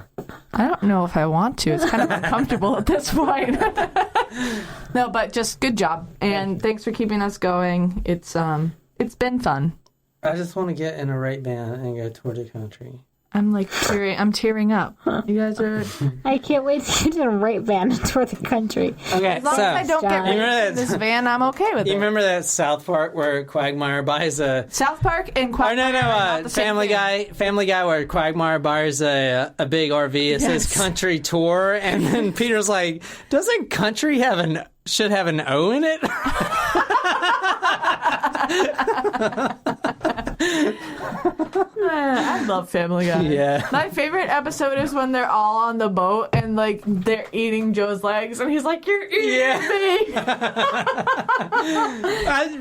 I don't know if I want to. It's kind of uncomfortable at this point. No, but just good job, and thanks for keeping us going. It's been fun. I just want to get in a rape band and go tour the country. I'm like tearing up. You guys are. I can't wait to get in a rape band and tour the country. Okay, as long as I don't get raped in this van, I'm okay with it. You remember that South Park where Quagmire buys a South Park and Quagmire? Family Guy, where Quagmire buys a big RV. It says country tour, and then Peter's like, "Doesn't country should have an O in it?" I love Family Guy. Yeah. My favorite episode is when they're all on the boat and like they're eating Joe's legs, and he's like, "You're eating me."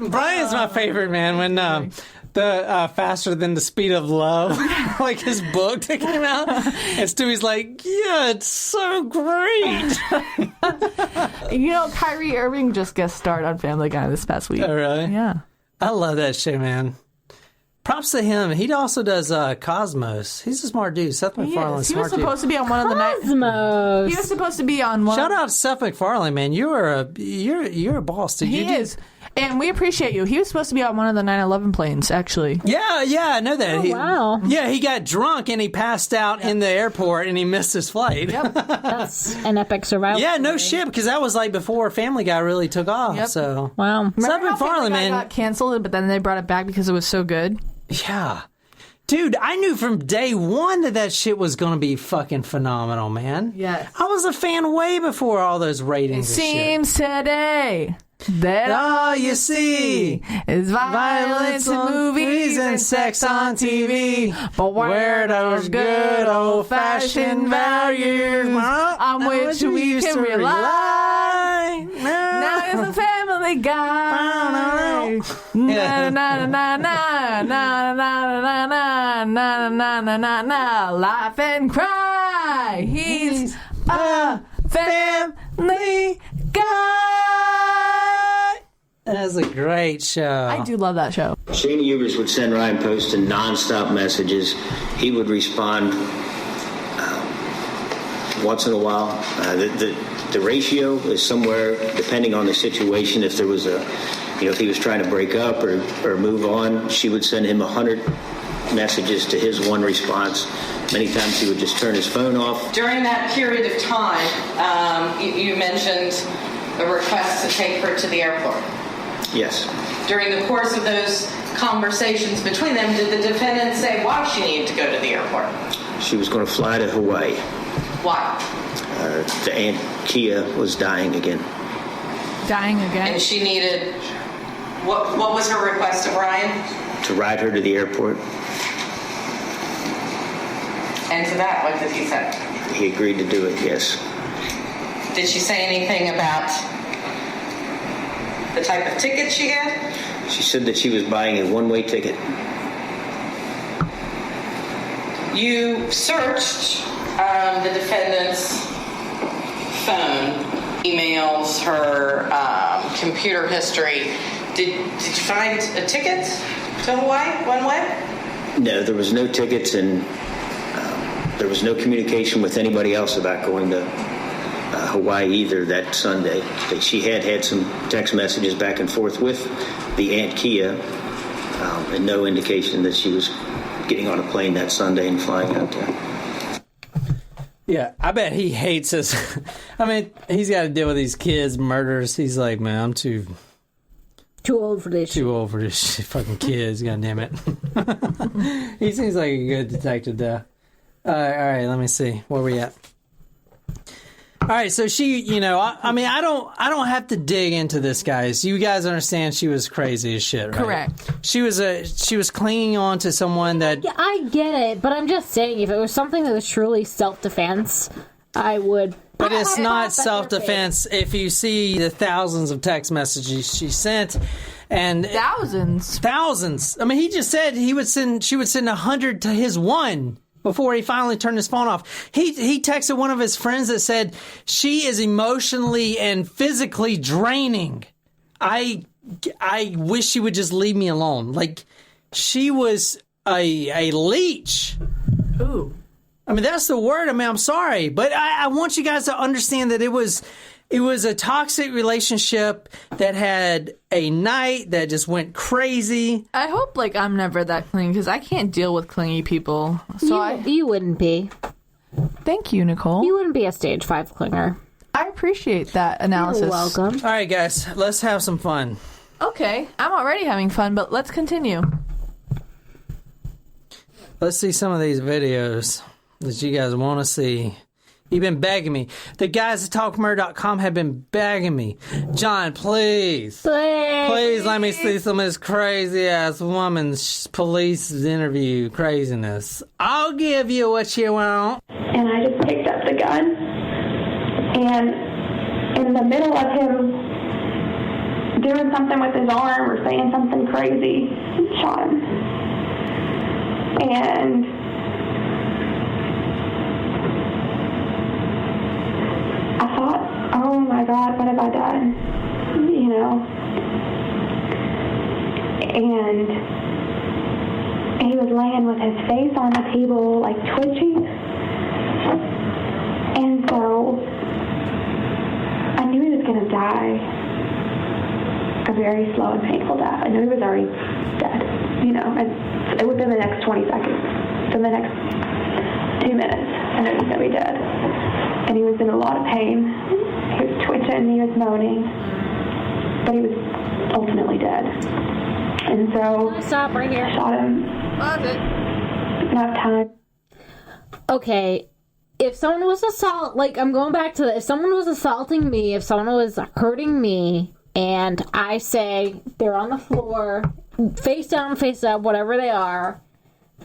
Brian's my favorite, man. When the Faster Than the Speed of Love, like his book that came out, and Stewie's like, "Yeah, it's so great." You know, Kyrie Irving just guest starred on Family Guy this past week. Oh, really? Yeah. I love that shit, man. Props to him. He also does Cosmos. He's a smart dude. Seth MacFarlane's He was smart dude. supposed to be on one of the nights. Cosmos. He was supposed to be on one. Shout out to Seth MacFarlane, man. You're a boss, dude. He is. And we appreciate you. He was supposed to be on one of the 9/11 planes, actually. Yeah, I know that. Wow. Yeah, he got drunk and he passed out in the airport and he missed his flight. Yep. That's an epic survival. Yeah, no shit, because that was like before Family Guy really took off. Yep. So Wow. Seth MacFarlane, man, got canceled, but then they brought it back because it was so good. Yeah. Dude, I knew from day one that shit was going to be fucking phenomenal, man. Yes. I was a fan way before all those ratings. Seems today that all you see is violence in movies and sex on TV. But where those good old-fashioned values on which we can rely? Now it's a Family Guy. Na na na na na na na na na na na na. Laugh and cry. He's a Family Guy. That's a great show. I do love that show. Shayna Hubers would send Ryan Poston nonstop messages. He would respond once in a while. The ratio is somewhere, depending on the situation. If there was if he was trying to break up or move on, she would send him 100 messages to his one response. Many times he would just turn his phone off. During that period of time, you mentioned a request to take her to the airport. Yes. During the course of those conversations between them, did the defendant say why she needed to go to the airport? She was going to fly to Hawaii. Why? The Aunt Kia was dying again. Dying again? And she needed... What was her request of Ryan? To ride her to the airport. And to that, what did he say? He agreed to do it, yes. Did she say anything about the type of ticket she had? She said that she was buying a one-way ticket. You searched the defendant's phone, emails, her computer history. Did you find a ticket to Hawaii one way? No, there was no tickets, and there was no communication with anybody else about going to Hawaii either that Sunday. But she had some text messages back and forth with the Aunt Kia, and no indication that she was getting on a plane that Sunday and flying out there. Yeah, I bet he hates us. I mean, he's got to deal with these kids, murders. He's like, man, I'm too old for this. Too old for this shit. Fucking kids, God damn it. He seems like a good detective, though. All right, let me see. Where we at? All right, so she, I mean, I don't have to dig into this, guys. You guys understand she was crazy as shit, right? Correct. She was clinging on to someone that. Yeah, I get it, but I'm just saying, if it was something that was truly self-defense, I would. But it's not self-defense if you see the thousands of text messages she sent. And thousands. I mean, he just said she would send 100 to his one before he finally turned his phone off. He texted one of his friends that said, she is emotionally and physically draining. I wish she would just leave me alone. Like, she was a leech. Ooh. I mean, that's the word. I mean, I'm sorry, but I want you guys to understand that it was a toxic relationship that had a night that just went crazy. I hope, I'm never that clingy, because I can't deal with clingy people. So you wouldn't be. Thank you, Nicole. You wouldn't be a stage 5 clinger. I appreciate that analysis. You're welcome. All right, guys, let's have some fun. Okay, I'm already having fun, but let's continue. Let's see some of these videos that you guys want to see. You've been begging me. The guys at TalkMurder.com have been begging me. John, please let me see some of this crazy-ass woman's police interview craziness. I'll give you what you want. And I just picked up the gun, and in the middle of him doing something with his arm or saying something crazy, shot him. And I thought, oh my God, what have I done? And he was laying with his face on the table, twitching. And so I knew he was going to die a very slow and painful death. I knew he was already dead, and within the next 20 seconds, within the next 2 minutes, I knew he was going to be dead. And he was in a lot of pain. He was twitching, he was moaning, but he was ultimately dead. And so stop right here. I shot him. Love it. Enough time. Okay, if someone was I'm going back to if someone was assaulting me, if someone was hurting me, and I say they're on the floor, face down, face up, whatever they are,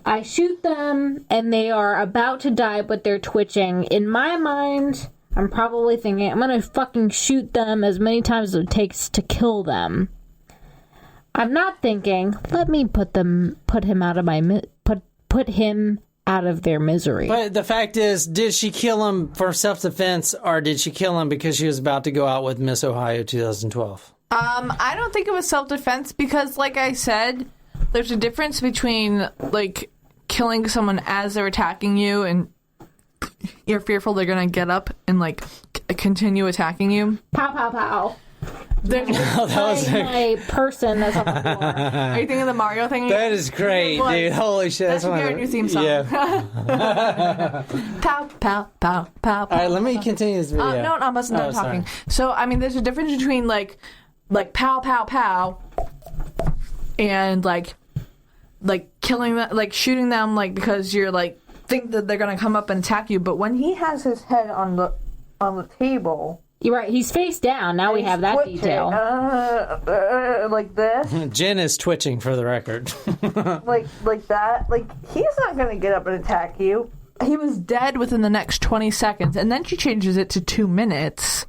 I shoot them and they are about to die, but they're twitching. In my mind, I'm probably thinking, I'm gonna fucking shoot them as many times as it takes to kill them. I'm not thinking, let me put him out of their misery. But the fact is, did she kill him for self-defense, or did she kill him because she was about to go out with Miss Ohio 2012? I don't think it was self-defense because, like I said, there's a difference between, killing someone as they're attacking you and you're fearful they're going to get up and, continue attacking you. Pow, pow, pow. That was my person that's on the floor. Are you thinking of the Mario thing? That is great, dude. Holy shit. That's your new theme song. Yeah. Pow, pow, pow, pow. All right, let me continue this video. No, I must not talking. Sorry. So, I mean, there's a difference between, pow, pow, pow, and, killing them, shooting them, because you're, think that they're going to come up and attack you. But when he has his head on the table... You're right, he's face down. Now we have that twitching, detail. Like this. Jen is twitching for the record. like that. He's not going to get up and attack you. He was dead within the next 20 seconds. And then she changes it to 2 minutes.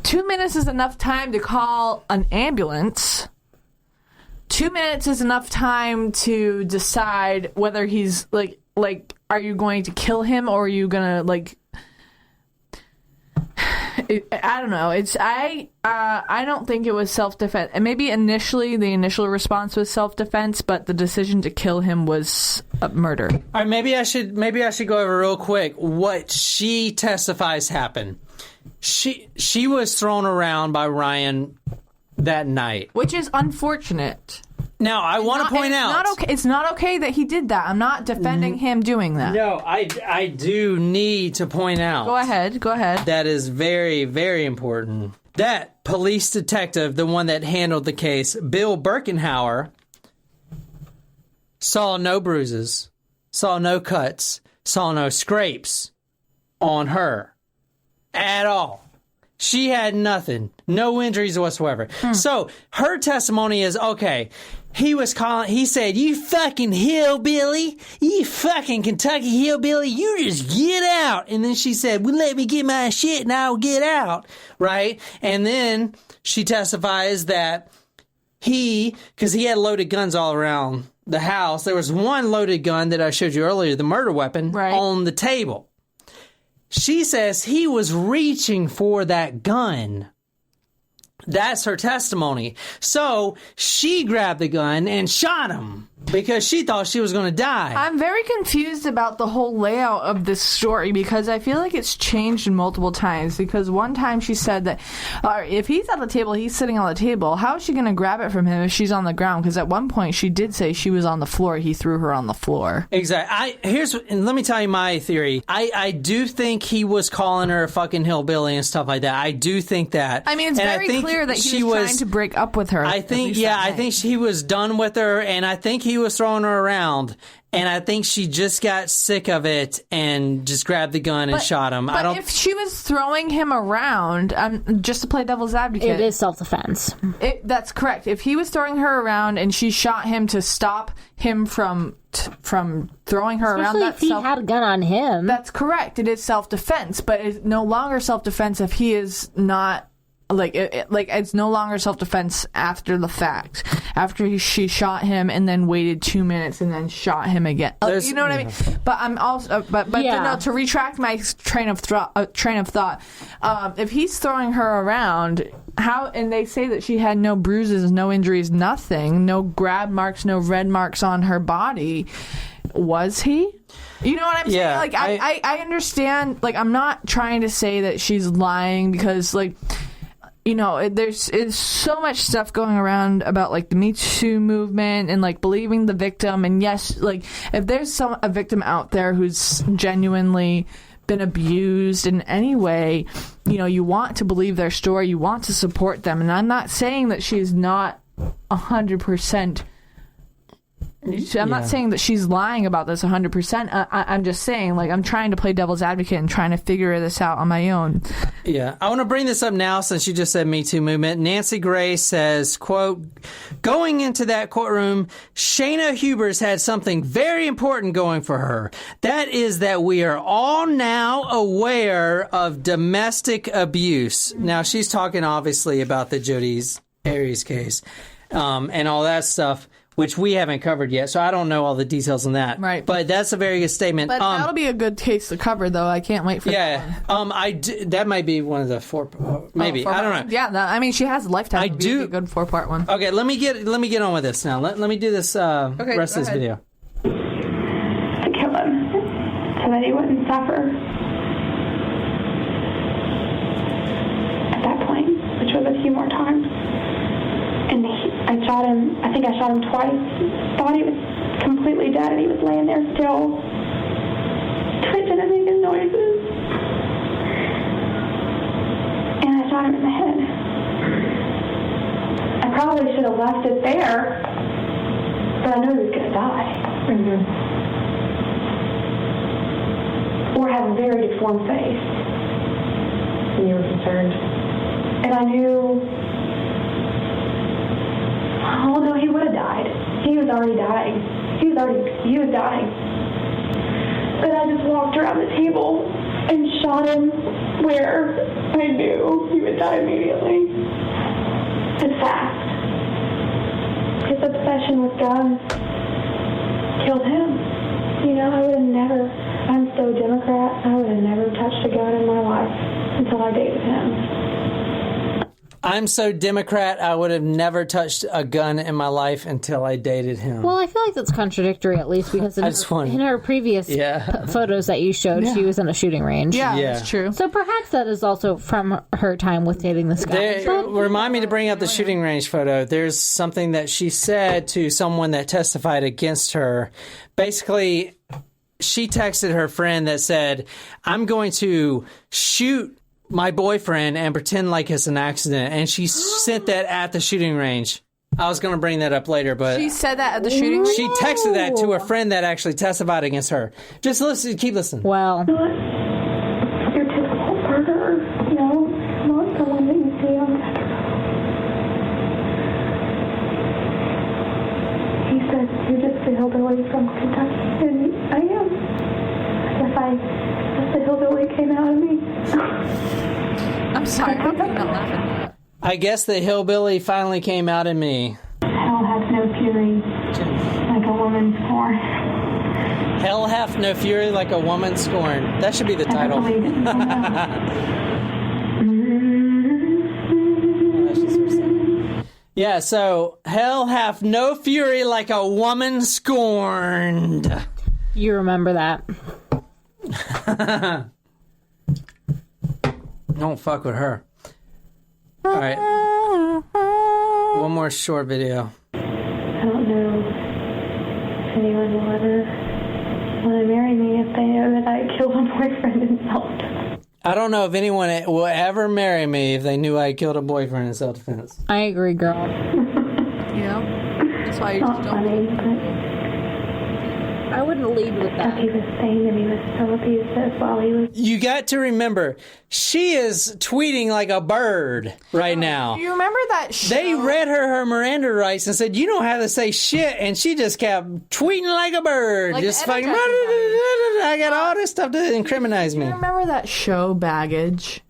2 minutes is enough time to call an ambulance. 2 minutes is enough time to decide whether he's, are you going to kill him or are you going to, I don't know. I don't think it was self-defense. And maybe initially the initial response was self-defense, but the decision to kill him was murder. All right, maybe I should go over real quick what she testifies happened. She was thrown around by Ryan that night, which is unfortunate. Now, I want to point out... It's not okay that he did that. I'm not defending him doing that. No, I do need to point out... Go ahead. That is very, very important. That police detective, the one that handled the case, Bill Birkenhauer, saw no bruises, saw no cuts, saw no scrapes on her. at all. She had nothing. No injuries whatsoever. So her testimony is, okay, he said, you fucking hillbilly, you fucking Kentucky hillbilly, you just get out. And then she said, well, let me get my shit and I'll get out. Right? And then she testifies that because he had loaded guns all around the house. There was one loaded gun that I showed you earlier, the murder weapon, on the table. She says he was reaching for that gun. That's her testimony. So she grabbed the gun and shot him because she thought she was going to die. I'm very confused about the whole layout of this story because I feel like it's changed multiple times. Because one time she said that if he's at the table, he's sitting on the table. How is she going to grab it from him if she's on the ground? Because at one point she did say she was on the floor. He threw her on the floor. Exactly. And let me tell you my theory. I do think he was calling her a fucking hillbilly and stuff like that. I do think that. I mean, it's very clear that he was trying to break up with her. I think he was done with her, and I think he was throwing her around, and I think she just got sick of it and just grabbed the gun and shot him. But if she was throwing him around, just to play devil's advocate, it is self-defense. That's correct. If he was throwing her around and she shot him to stop him from throwing her around, if he had a gun on him. That's correct. It is self-defense, but it's no longer self-defense if he is not. It's no longer self-defense after the fact. After she shot him and then waited 2 minutes and then shot him again. You know what I mean? But I'm also, to retract my train of thought. If he's throwing her around, and they say that she had no bruises, no injuries, nothing, no grab marks, no red marks on her body. Was he? You know what I'm saying? Like, I understand. Like, I'm not trying to say that she's lying because, like, you know, there's so much stuff going around about, like, the Me Too movement and, like, believing the victim. And yes, like, if there's a victim out there who's genuinely been abused in any way, you know, you want to believe their story, you want to support them. And I'm not saying that she's not 100%. I'm not saying that she's lying about this 100%. I'm just saying, like, I'm trying to play devil's advocate and trying to figure this out on my own. Yeah. I want to bring this up now since you just said Me Too movement. Nancy Gray says, quote, going into that courtroom, Shayna Hubers had something very important going for her. That is that we are all now aware of domestic abuse. Now, she's talking obviously about the Jody's Aries case and all that stuff, which we haven't covered yet, so I don't know all the details on that. Right. But that's a very good statement. But that'll be a good case to cover, though. I can't wait for that one. That might be one of the four, maybe. I don't know. Yeah, I mean, she has a lifetime. It'd be a good 4-part one. Okay, let me get on with this now. Let me do this rest of this video. To kill him, so that he wouldn't suffer. At that point, which was a few more times. And I shot him, I think I shot him twice. Thought he was completely dead and he was laying there still, twitching and making noises. And I shot him in the head. I probably should have left it there, but I knew he was going to die. Or have a very deformed face. And you were concerned. And I knew... Oh, no, he would have died. He was already dying. He was dying. But I just walked around the table and shot him where I knew he would die immediately. And fast. His obsession with guns killed him. You know, I'm so Democrat, I would have never touched a gun in my life until I dated him. I'm so Democrat, I would have never touched a gun in my life until I dated him. Well, I feel like that's contradictory, at least, because in her previous photos that you showed, she was in a shooting range. Yeah, that's true. So perhaps that is also from her time with dating this guy. Remind me to bring up the shooting range photo. There's something that she said to someone that testified against her. Basically, she texted her friend that said, I'm going to shoot my boyfriend and pretend like it's an accident, and she sent that at the shooting range. I was going to bring that up later, but she said that at the shooting range? She texted that to a friend that actually testified against her. Just listen, keep listening. Well, You're a typical her, not someone that you see on Saturday. He said, "You're just a hillbilly from Kentucky," and I am. I guess the hillbilly came out of me. I'm sorry, how can you not laugh at that? I guess the hillbilly finally came out in me. Hell has no fury like a woman scorned. Hell hath no fury like a woman scorned. That should be the title. Yeah, so hell hath no fury like a woman scorned. You remember that. Don't fuck with her. All right. One more short video. I don't know if anyone will ever want to marry me if they know that I killed a boyfriend in self-defense. I don't know if anyone will ever marry me if they knew I killed a boyfriend in self-defense. I agree, girl. Yeah. That's why you just don't. Funny, but I wouldn't lead with that. he was saying that he was so abusive while he was... You got to remember, she is tweeting like a bird right now. You remember that show? They read her Miranda rights and said, "You don't have to say shit," and she just kept tweeting like a bird. Like just the fucking, editor I got all this stuff to incriminate me. You remember that show Baggage?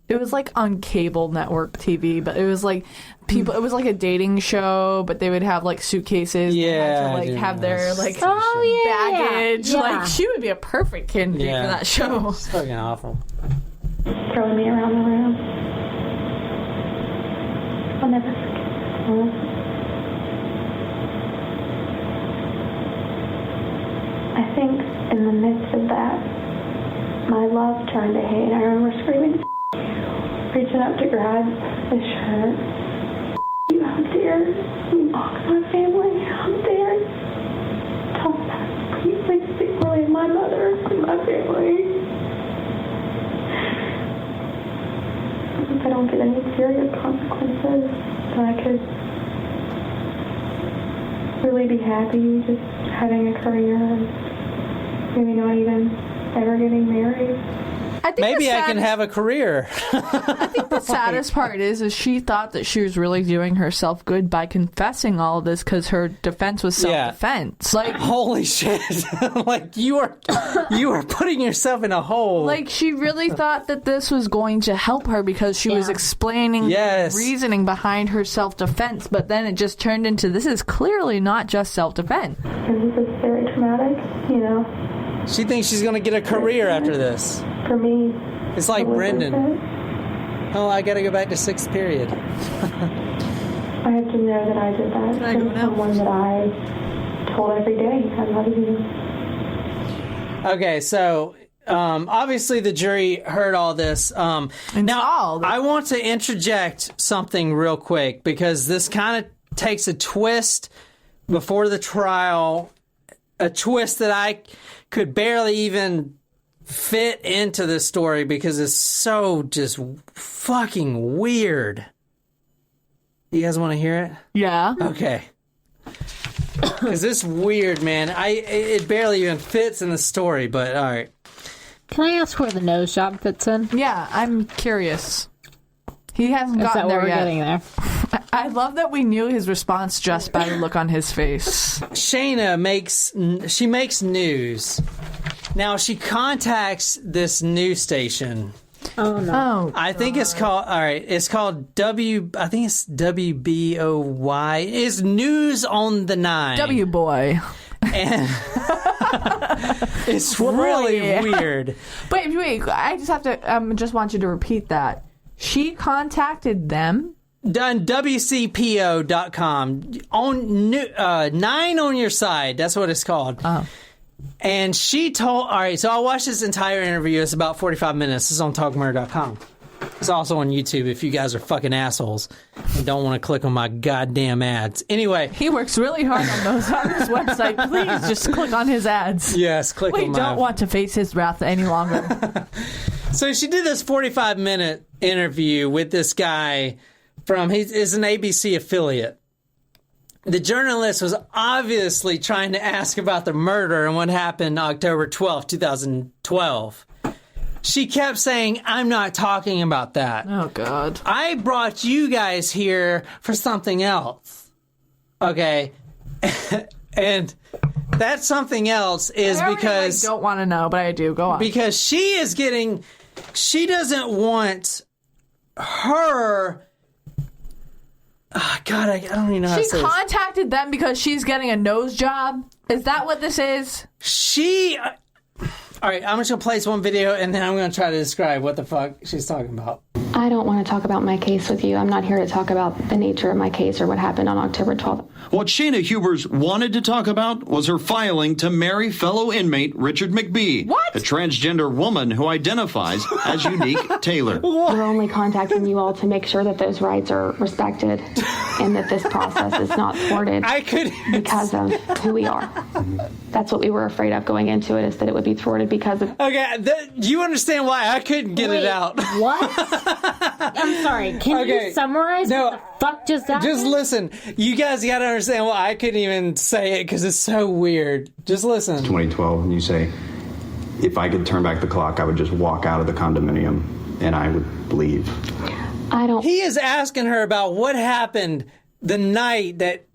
It was like on cable network TV, but it was like people. It was like a dating show, but they would have like suitcases. Yeah, and have I their do like baggage. Yeah. Like she would be a perfect candidate for that show. It's fucking awful. throwing me around the room. I'll never forget this. I think in the midst of that, my love turned to hate. I remember screaming, reaching up to grab his shirt. How dare you mock my family? How dare you talk about please speak poorly of my mother and my family? If I don't get any serious consequences, then I could really be happy just having a career and maybe not even ever getting married. Maybe I can have a career. I think the saddest part is she thought that she was really doing herself good by confessing all of this because her defense was self-defense. Like, holy shit! Like you are putting yourself in a hole. Like she really thought that this was going to help her because she was explaining the reasoning behind her self-defense, but then it just turned into this is clearly not just self-defense. And this is very traumatic, you know. She thinks she's going to get a career after this. For me, it's like Brendan. Oh, I got to go back to sixth period. I have to know that I did that. From someone that I told every day, I love you. Okay, so obviously the jury heard all this. Now, I want to interject something real quick because this kind of takes a twist before the trial, a twist that I could barely even fit into this story because it's so just fucking weird. You guys want to hear it? Yeah. Okay. Because it's weird, man. It barely even fits in the story, but all right. Can I ask where the nose job fits in? Yeah, I'm curious. He hasn't gotten there yet. Getting there. I love that we knew his response just by the look on his face. Shayna makes news. Now she contacts this news station. Oh no! I think it's called. All right, it's called I think it's WBOY. It's News on the 9. W boy. And it's really weird. Wait! I just have to. Just want you to repeat that. She contacted them. Done WCPO.com on 9 on your side. That's what it's called. Oh. And she told, all right, so I watched this entire interview. It's about 45 minutes. It's on talkmurder.com. It's also on YouTube if you guys are fucking assholes and don't want to click on my goddamn ads. Anyway. He works really hard on his website. Please just click on his ads. Yes, click on We don't want to face his wrath any longer. So she did this 45-minute interview with this guy he's an ABC affiliate. The journalist was obviously trying to ask about the murder and what happened October 12th, 2012. she kept saying, I'm not talking about that. Oh, God. I brought you guys here for something else. Okay? And that something else is because... I don't want to know, but I do. Go on. Because she doesn't want her... Oh, God, I don't even know how to say this. She contacted them because she's getting a nose job? Is that what this is? All right, I'm just going to play this one video, and then I'm going to try to describe what the fuck she's talking about. I don't want to talk about my case with you. I'm not here to talk about the nature of my case or what happened on October 12th. What Shayna Hubers wanted to talk about was her filing to marry fellow inmate Richard McBee, a transgender woman who identifies as Unique Taylor. We're only contacting you all to make sure that those rights are respected and that this process is not thwarted because of who we are. That's what we were afraid of going into it, is that it would be thwarted because of... Okay, do you understand why I couldn't get it out? What? I'm sorry. Can you summarize what the fuck just happened? Just listen. You guys got to understand why I couldn't even say it, because it's so weird. Just listen. 2012, and you say, if I could turn back the clock, I would just walk out of the condominium and I would leave. He is asking her about what happened the night that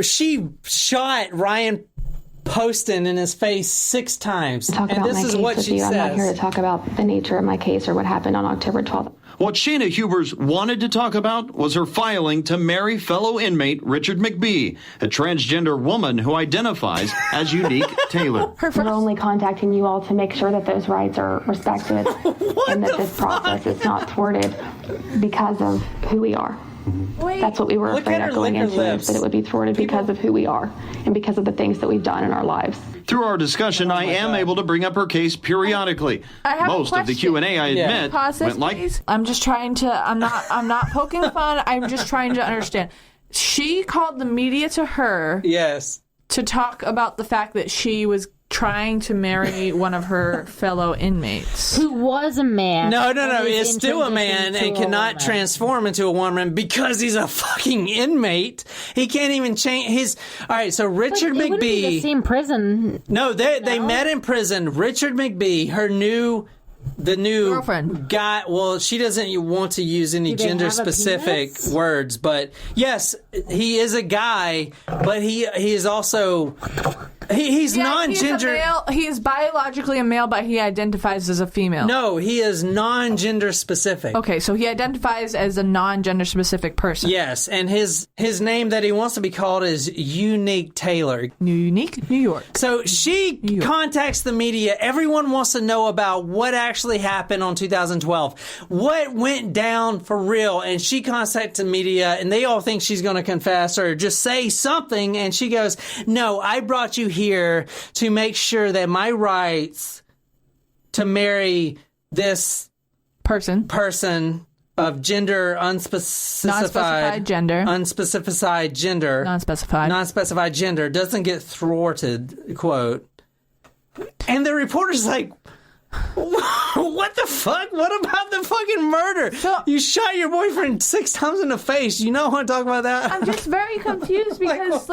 she shot Ryan Poston in his face 6 times. Talk and about this my is case what with she you. says. I'm not here to talk about the nature of my case or what happened on October 12th. What Shayna Hubers wanted to talk about was her filing to marry fellow inmate Richard McBee, a transgender woman who identifies as Unique Taylor. We're only contacting you all to make sure that those rights are respected and that this process is not thwarted because of who we are. That's what we were afraid of going into it, is that it would be thwarted because of who we are and because of the things that we've done in our lives. Through our discussion, I am able to bring up her case periodically. I have Most a of the Q&A, I admit, went like... I'm just trying to... I'm not poking fun. I'm just trying to understand. She called the media to her... Yes. To talk about the fact that she was trying to marry one of her fellow inmates. Who was a man. No. Is still a man and cannot transform into a woman because he's a fucking inmate. He can't even change his... All right, so Richard McBee... It wouldn't be the same prison. No, they met in prison. Richard McBee, the new girlfriend guy. Well, she doesn't want to use any gender specific words, but yes, he is a guy, but he is also he's non-gender. He is biologically a male, but he identifies as a female. No, he is non-gender specific. Okay, so he identifies as a non-gender specific person. Yes, and his name that he wants to be called is Unique Taylor. Unique New York. So she contacts the media. Everyone wants to know about what actually happened on 2012. What went down for real? And she contacts the media, and they all think she's going to confess or just say something. And she goes, "No, I brought you here to make sure that my rights to marry this person of gender unspecified gender doesn't get thwarted," quote. And the reporter's like, what the fuck? What about the fucking murder? You shot your boyfriend 6 times in the face. You don't want to talk about that? I'm just very confused because,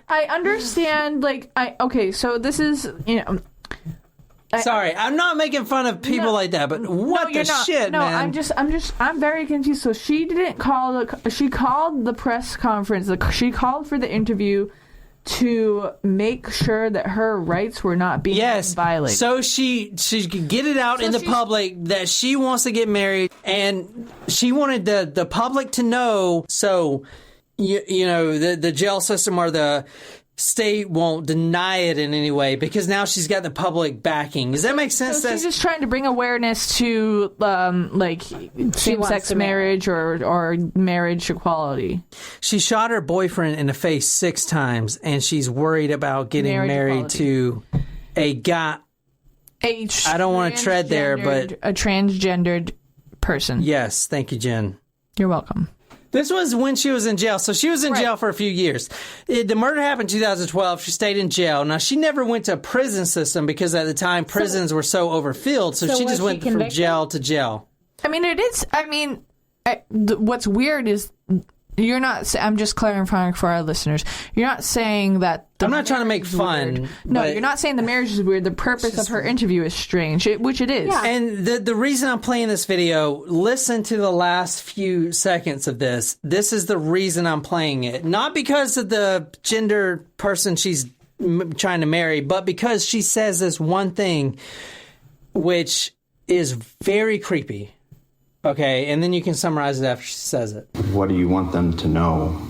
I understand, so this is, Sorry, I'm not making fun of people like that, but what the shit, man? I'm very confused. So she didn't call she called the press conference, she called for the interview to make sure that her rights were not being violated. So she could get it out in the public that she wants to get married, and she wanted the public to know, so the jail system or the state won't deny it in any way, because now she's got the public backing. Does that make sense? So she's just trying to bring awareness to same-sex marriage or marriage equality. She shot her boyfriend in the face 6 times, and she's worried about getting married to a guy. I don't want to tread there, but a transgendered person. Yes, thank you, Jen. You're welcome. This was when she was in jail. So she was in jail for a few years. The murder happened in 2012. She stayed in jail. Now, she never went to a prison system because at the time prisons were so overfilled. So she just went from jail to jail. I mean, what's weird is You're not. I'm just clarifying for our listeners. You're not saying that. I'm not trying to make fun. No, you're not saying the marriage is weird. The purpose of her interview is strange, which it is. Yeah. And the reason I'm playing this video, listen to the last few seconds of this. This is the reason I'm playing it. Not because of the gender person she's trying to marry, but because she says this one thing, which is very creepy. Okay, and then you can summarize it after she says it. What do you want them to know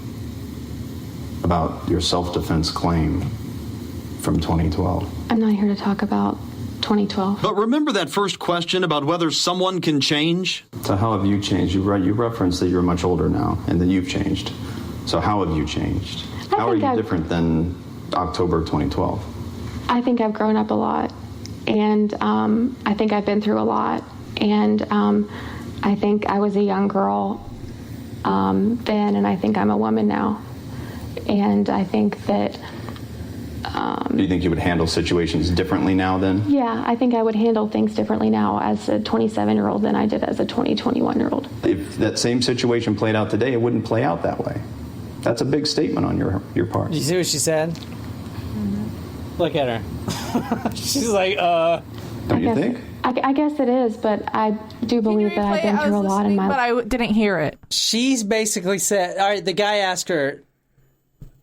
about your self-defense claim from 2012? I'm not here to talk about 2012. But remember that first question about whether someone can change? So how have you changed? You referenced that you're much older now and that you've changed. So how have you changed? How are you different than October 2012? I think I've grown up a lot, and I think I've been through a lot, and I think I was a young girl then, and I think I'm a woman now. And I think that... Do you think you would handle situations differently now then? Yeah, I think I would handle things differently now as a 27-year-old than I did as a 21-year-old. If that same situation played out today, it wouldn't play out that way. That's a big statement on your part. You see what she said? Mm-hmm. Look at her. She's like, Don't you think? I guess it is, but I do believe that I've been through a lot in my life. But I didn't hear it. She's basically said, all right, the guy asked her,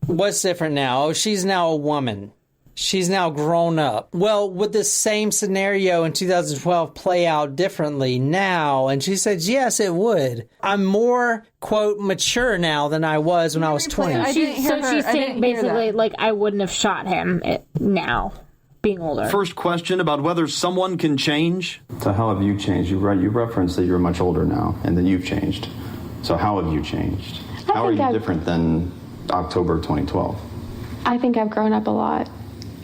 what's different now? Oh, she's now a woman. She's now grown up. Well, would this same scenario in 2012 play out differently now? And she said, yes, it would. I'm more, quote, mature now than I was when I was 20. She's saying basically, like, I wouldn't have shot him now. Being older. First question about whether someone can change. So how have you changed? You referenced that you're much older now and that you've changed. So how have you changed? How are you different than October 2012? I think I've grown up a lot,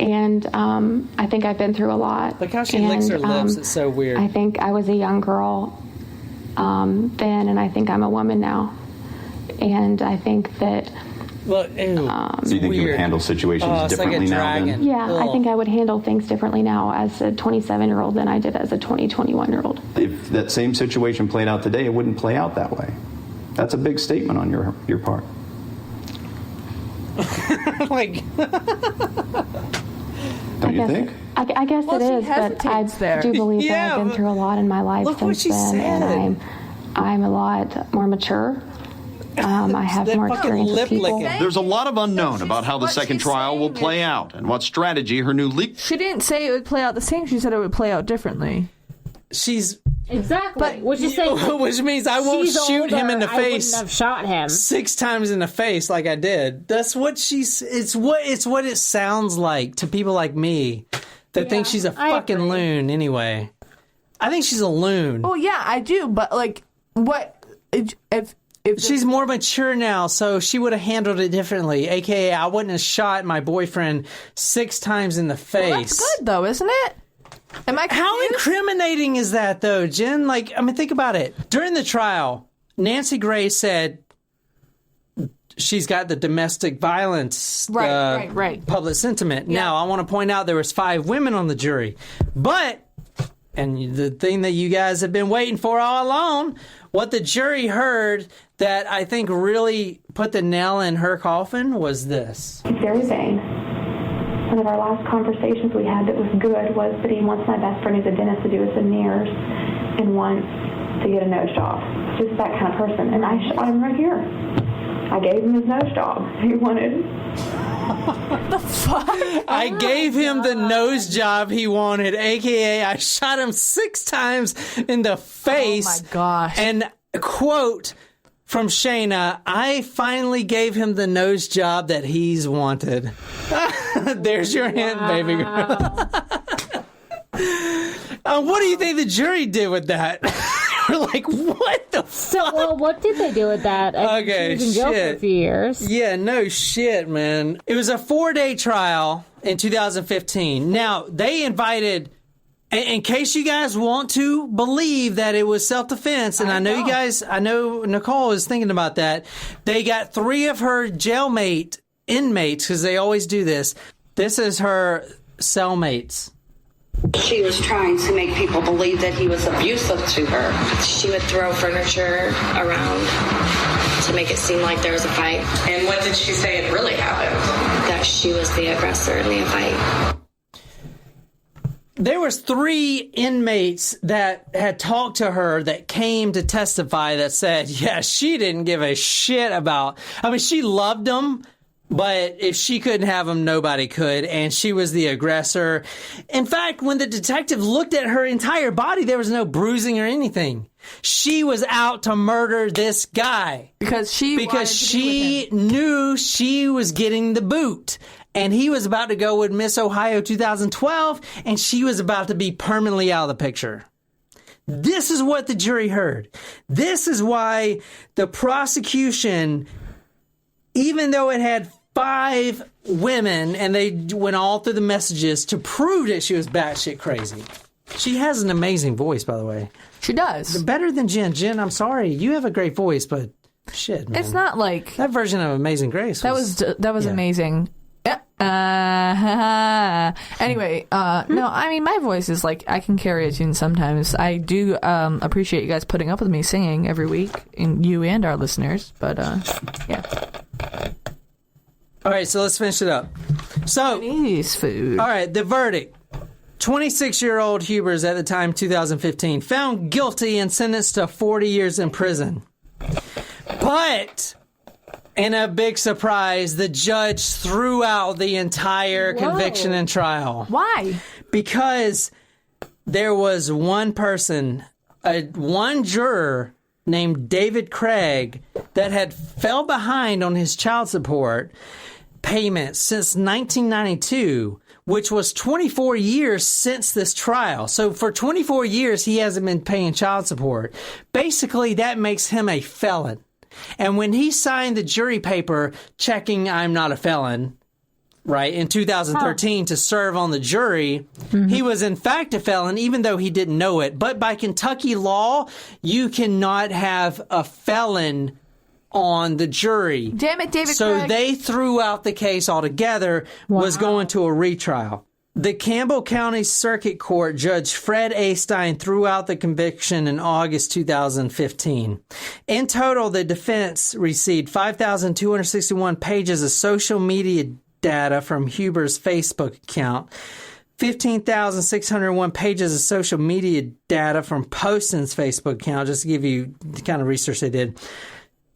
and I think I've been through a lot. Look how she licks her lips. It's so weird. I think I was a young girl then, and I think I'm a woman now. And I think that... Look, so you think you would handle situations differently now then? Yeah, I think I would handle things differently now as a 27-year-old than I did as a 21-year-old. If that same situation played out today, it wouldn't play out that way. That's a big statement on your part. Like, don't you think? I guess it is, but I do believe that I've been through a lot in my life since then, and I'm a lot more mature. I have more experience with people. There's a lot of unknown about how the second trial will play out and what strategy her new leak... She didn't say it would play out the same. She said it would play out differently. She's... Exactly. But which means I won't shoot him in the face. I wouldn't have shot him 6 times in the face like I did. That's what it's what it sounds like to people like me that think she's a fucking loon anyway. I think she's a loon. Oh yeah, I do, but like what if she's more mature now, so she would have handled it differently. AKA, I wouldn't have shot my boyfriend 6 times in the face. Well, that's good though, isn't it? Am I confused? How incriminating is that, though, Jen? Like, I mean, think about it. During the trial, Nancy Grace said she's got the domestic violence public sentiment. Yeah. Now, I want to point out there was 5 women on the jury. But, and the thing that you guys have been waiting for all along, what the jury heard that I think really put the nail in her coffin was this. He's very vain. One of our last conversations we had that was good was that he wants my best friend who's a dentist to do his veneers and wants to get a nose job. Just that kind of person. And I shot him right here. I gave him his nose job he wanted. What the fuck? I gave him the nose job he wanted, a.k.a. I shot him 6 times in the face. Oh my gosh. And, quote from Shayna, I finally gave him the nose job that he's wanted. There's your hint, baby girl. What do you think the jury did with that? We're like, what the fuck? Well, what did they do with that? Okay, she was in jail for a few years. Yeah, no shit, man. It was a 4-day trial in 2015. Now, they invited, in case you guys want to believe that it was self-defense, and I know Nicole is thinking about that, they got 3 of her jailmate inmates, because they always do this. This is her cellmates. She was trying to make people believe that he was abusive to her. She would throw furniture around, to make it seem like there was a fight. And what did she say had really happened? That she was the aggressor in the fight. There was 3 inmates that had talked to her that came to testify that said, yeah, she didn't give a shit about, I mean, she loved them, but if she couldn't have them, nobody could, and she was the aggressor. In fact, when the detective looked at her entire body, there was no bruising or anything. She was out to murder this guy. Because she knew she was getting the boot. And he was about to go with Miss Ohio 2012, and she was about to be permanently out of the picture. This is what the jury heard. This is why the prosecution, even though it had 5 women, and they went all through the messages to prove that she was batshit crazy. She has an amazing voice, by the way. She does. Better than Jen. Jen, I'm sorry. You have a great voice, but shit, man. It's not like... That version of Amazing Grace was amazing. Yeah. Anyway, no, I mean, my voice is like, I can carry a tune sometimes. I do appreciate you guys putting up with me singing every week, and you and our listeners, but yeah. All right, so let's finish it up. So, Chinese food. All right, the verdict. 26-year-old Hubers at the time, 2015, found guilty and sentenced to 40 years in prison. But... in a big surprise, the judge threw out the entire conviction and trial. Why? Because there was one person, one juror named David Craig, that had fell behind on his child support payments since 1992, which was 24 years since this trial. So for 24 years, he hasn't been paying child support. Basically, that makes him a felon. And when he signed the jury paper checking I'm not a felon, right, in 2013 to serve on the jury, he was in fact a felon, even though he didn't know it. But by Kentucky law, you cannot have a felon on the jury. Damn it, David So Craig. they threw out the case altogether, was going to a retrial. The Campbell County Circuit Court Judge Fred A. Stein threw out the conviction in August 2015. In total, the defense received 5,261 pages of social media data from Hubers' Facebook account, 15,601 pages of social media data from Poston's Facebook account, just to give you the kind of research they did.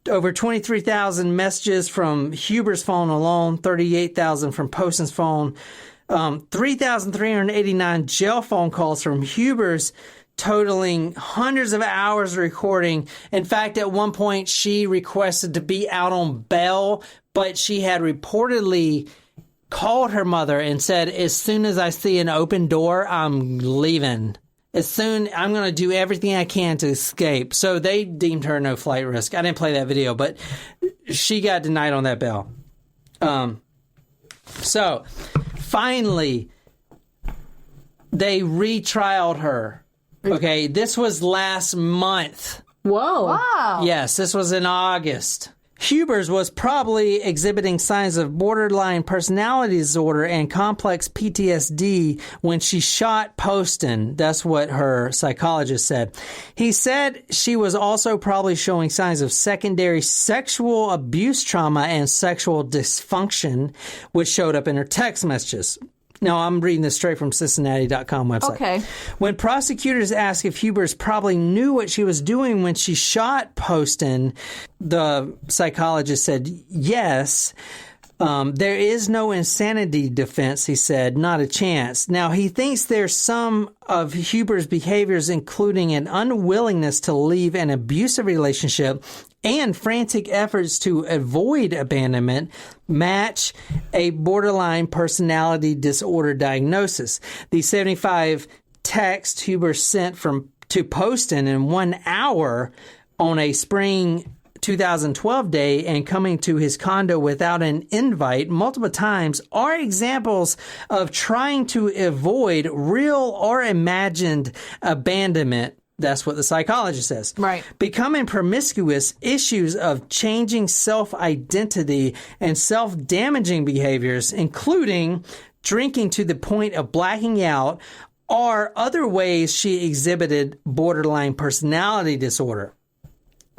Over 23,000 messages from Hubers' phone alone, 38,000 from Poston's phone, 3,389 jail phone calls from Hubers, totaling hundreds of hours of recording. In fact, at one point, she requested to be out on bail, but she had reportedly called her mother and said, as soon as I see an open door, I'm leaving. I'm going to do everything I can to escape. So they deemed her no flight risk. I didn't play that video, but she got denied on that bail. So finally, they retrialed her. Okay, this was last month. Whoa. Wow. Yes, this was in August. Hubers was probably exhibiting signs of borderline personality disorder and complex PTSD when she shot Poston. That's what her psychologist said. He said she was also probably showing signs of secondary sexual abuse trauma and sexual dysfunction, which showed up in her text messages. Now, I'm reading this straight from Cincinnati.com website. Okay. When prosecutors asked if Hubers probably knew what she was doing when she shot Poston, the psychologist said yes. There is no insanity defense, he said, not a chance. Now, he thinks there's some of Hubers' behaviors, including an unwillingness to leave an abusive relationship and frantic efforts to avoid abandonment, match a borderline personality disorder diagnosis. The 75 texts Hubers sent to Poston in 1 hour on a spring 2012 day and coming to his condo without an invite multiple times are examples of trying to avoid real or imagined abandonment. That's what the psychologist says. Right. Becoming promiscuous, issues of changing self-identity and self-damaging behaviors, including drinking to the point of blacking out, are other ways she exhibited borderline personality disorder.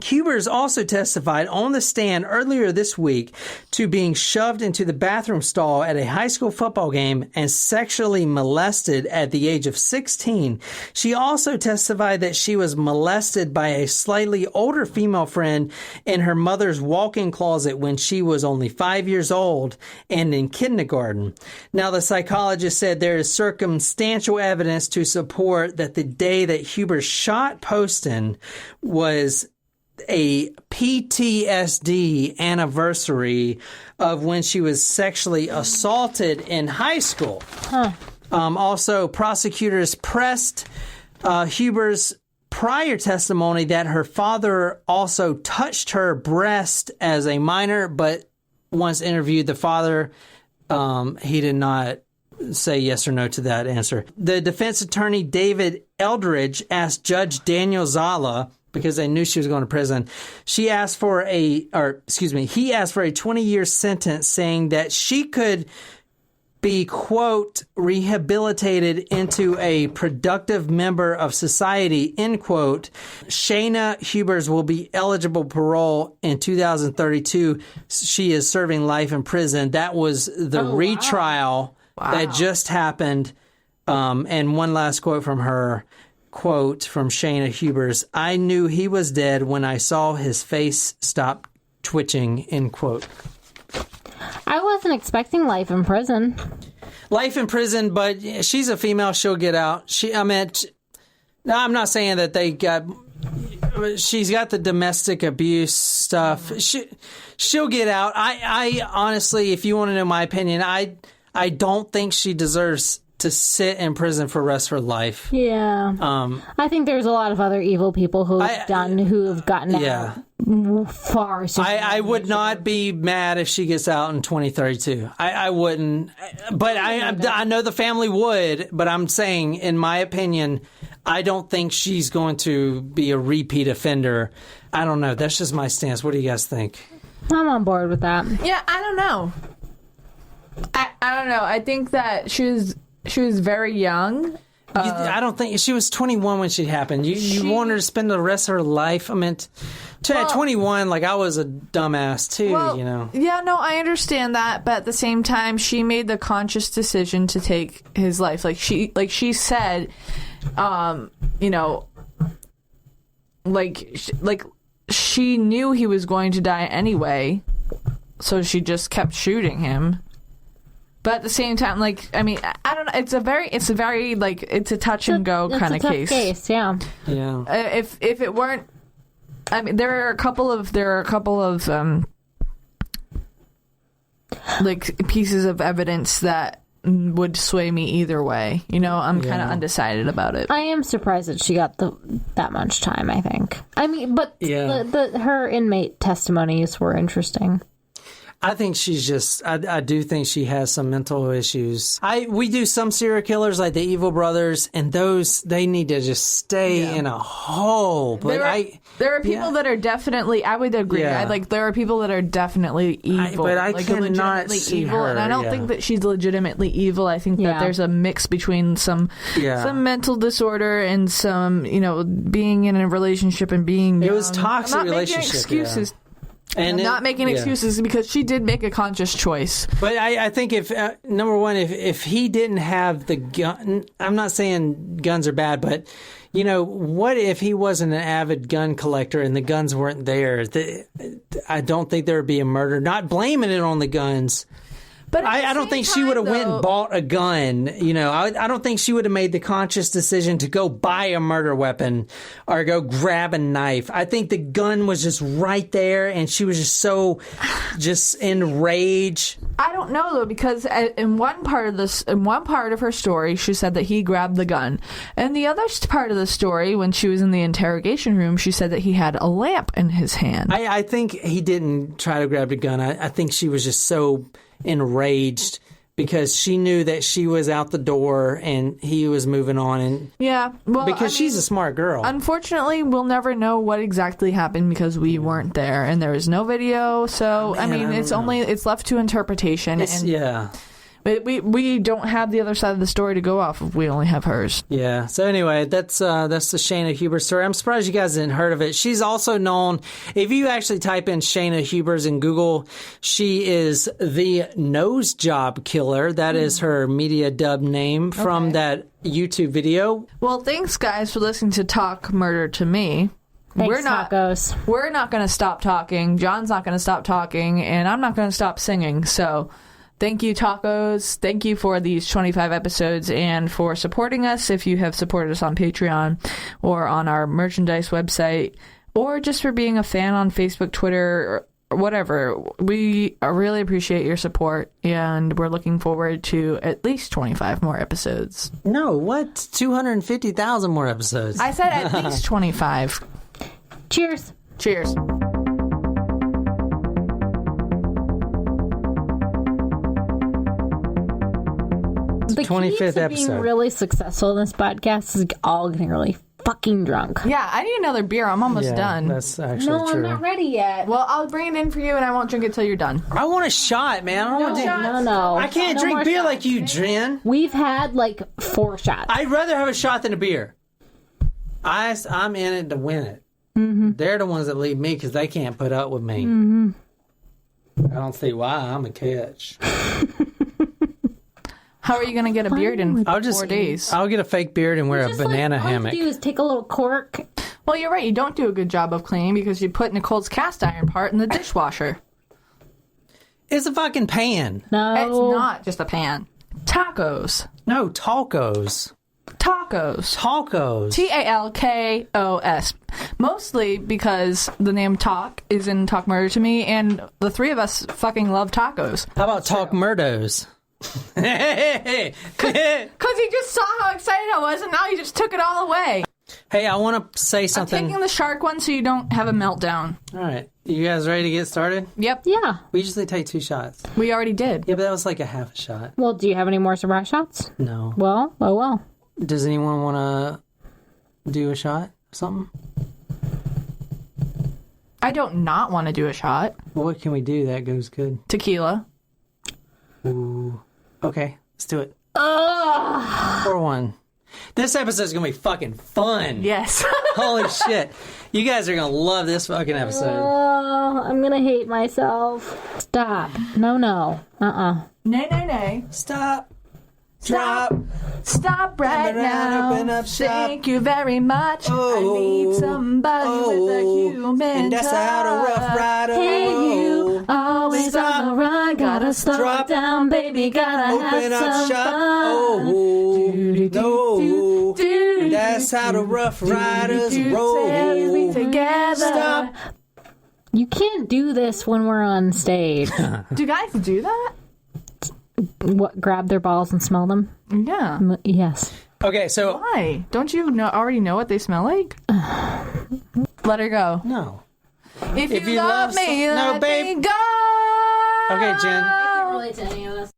Hubers also testified on the stand earlier this week to being shoved into the bathroom stall at a high school football game and sexually molested at the age of 16. She also testified that she was molested by a slightly older female friend in her mother's walk-in closet when she was only 5 years old and in kindergarten. Now, the psychologist said there is circumstantial evidence to support that the day that Hubers shot Poston was a PTSD anniversary of when she was sexually assaulted in high school. Also, prosecutors pressed Hubers' prior testimony that her father also touched her breast as a minor, but once interviewed the father, he did not say yes or no to that answer. The defense attorney, David Eldridge, asked Judge Daniel Zala, because they knew she was going to prison, he asked for a 20-year sentence, saying that she could be, quote, rehabilitated into a productive member of society, end quote. Shayna Hubers will be eligible parole in 2032. She is serving life in prison. That was the retrial that just happened. And one last quote from her. Quote from Shayna Hubers, "I knew he was dead when I saw his face stop twitching," end quote. I wasn't expecting life in prison. Life in prison, but she's a female. She'll get out. I'm not saying that she's got the domestic abuse stuff. She'll get out. I honestly, if you want to know my opinion, I don't think she deserves to sit in prison for the rest of her life. Yeah. I think there's a lot of other evil people who have gotten out far sooner. I would not be mad if she gets out in 2032. I wouldn't. But I know the family would, but I'm saying, in my opinion, I don't think she's going to be a repeat offender. I don't know. That's just my stance. What do you guys think? I'm on board with that. Yeah, I don't know. I don't know. I think that she was very young. I don't think she was 21 when she happened. You want her to spend the rest of her life? I mean, at 21, I was a dumbass too, you know. Yeah, no, I understand that, but at the same time, she made the conscious decision to take his life. She said, she knew he was going to die anyway, so she just kept shooting him. But at the same time, I don't know. It's a very, it's a touch and go kind of case. Yeah. If it weren't, there are a couple of pieces of evidence that would sway me either way. I'm kind of undecided about it. I am surprised that she got that much time, I think. Her inmate testimonies were interesting. I think she's just, I do think she has some mental issues. We do some serial killers like the Evil Brothers, and those, they need to just stay in a hole. But there are people that are definitely, I would agree. There are people that are definitely evil. But I cannot see evil, her. And I don't think that she's legitimately evil. I think that there's a mix between some mental disorder and some, being in a relationship and being It was toxic relationship. Making excuses. And I'm not making excuses because she did make a conscious choice. But I think if, number one, if he didn't have the gun, I'm not saying guns are bad, but, what if he wasn't an avid gun collector and the guns weren't there? I don't think there would be a murder. Not blaming it on the guns. But I don't think she would have went and bought a gun. I don't think she would have made the conscious decision to go buy a murder weapon or go grab a knife. I think the gun was just right there, and she was just so enraged. I don't know though, because in one part of her story, she said that he grabbed the gun, and the other part of the story, when she was in the interrogation room, she said that he had a lamp in his hand. I think he didn't try to grab the gun. I think she was just so enraged because she knew that she was out the door and he was moving on, and because she's a smart girl. Unfortunately, we'll never know what exactly happened because we weren't there and there was no video. So it's left to interpretation. We don't have the other side of the story to go off of. We only have hers. Yeah. So anyway, that's the Shayna Hubers story. I'm surprised you guys didn't heard of it. She's also known, if you actually type in Shayna Hubers in Google, she is the nose job killer. That is her media dub name from that YouTube video. Well, thanks guys for listening to Talk Murder to Me. Thanks, tacos. We're not going to stop talking. John's not going to stop talking, and I'm not going to stop singing. So. Thank you, Tacos. Thank you for these 25 episodes and for supporting us if you have supported us on Patreon or on our merchandise website or just for being a fan on Facebook, Twitter, or whatever. We really appreciate your support, and we're looking forward to at least 25 more episodes. No, what? 250,000 more episodes. I said at least 25. Cheers. Cheers. The 25th keys to episode. being really successful in this podcast is all getting really fucking drunk. Yeah, I need another beer. I'm almost done. That's actually No, true. I'm not ready yet. Well, I'll bring it in for you, and I won't drink it till you're done. I want a shot, man. I don't want to No. I can't No drink more beer shots. like you, Jen. We've had like 4 shots. I'd rather have a shot than a beer. I'm in it to win it. Mm-hmm. They're the ones that leave me because they can't put up with me. Mm-hmm. I don't see why. I'm a catch. How are you going to get a beard in I'll just 4 days? I'll get a fake beard and wear a banana all hammock. you do is take a little cork. Well, you're right. You don't do a good job of cleaning because you put Nicole's cast iron part in the dishwasher. It's a fucking pan. No. It's not just a pan. Tacos. No, tacos. Tacos. Tacos. Talkos. Mostly because the name Talk is in Talk Murder to Me, and the three of us fucking love tacos. How about Talk Murdos? Because you just saw how excited I was, and now you just took it all away. Hey, I want to say I'm something. taking the shark one so you don't have a meltdown. All right. You guys ready to get started? Yep. Yeah. We usually take 2 shots. We already did. Yeah, but that was like a half a shot. Well, do you have any more surprise shots? No. Well, oh well. Does anyone want to do a shot or something? I don't not want to do a shot. Well, what can we do that goes good? Tequila. Ooh. Okay, let's do it. 4-1. This episode's going to be fucking fun. Yes. Holy shit. You guys are going to love this fucking episode. Oh, I'm gonna hate myself. Stop. No. Nay. Stop. Stop. Stop right now. Open up shop. Thank you very much. I need somebody with a human and that's touch. how the Rough Rider. Hey, you always on the run. Gotta slow Drop. down, baby. Gotta Open have up some shop. fun. No. That's how the Rough Riders roll. Together. Stop. You can't do this when we're on stage. Do guys do that? What? Grab their balls and smell them? Yeah. Yes. Okay, so Why? Don't you already know what they smell like? Let her go. no. If you love me, no, let babe. me go. Okay, Jen. I can't relate to any of this.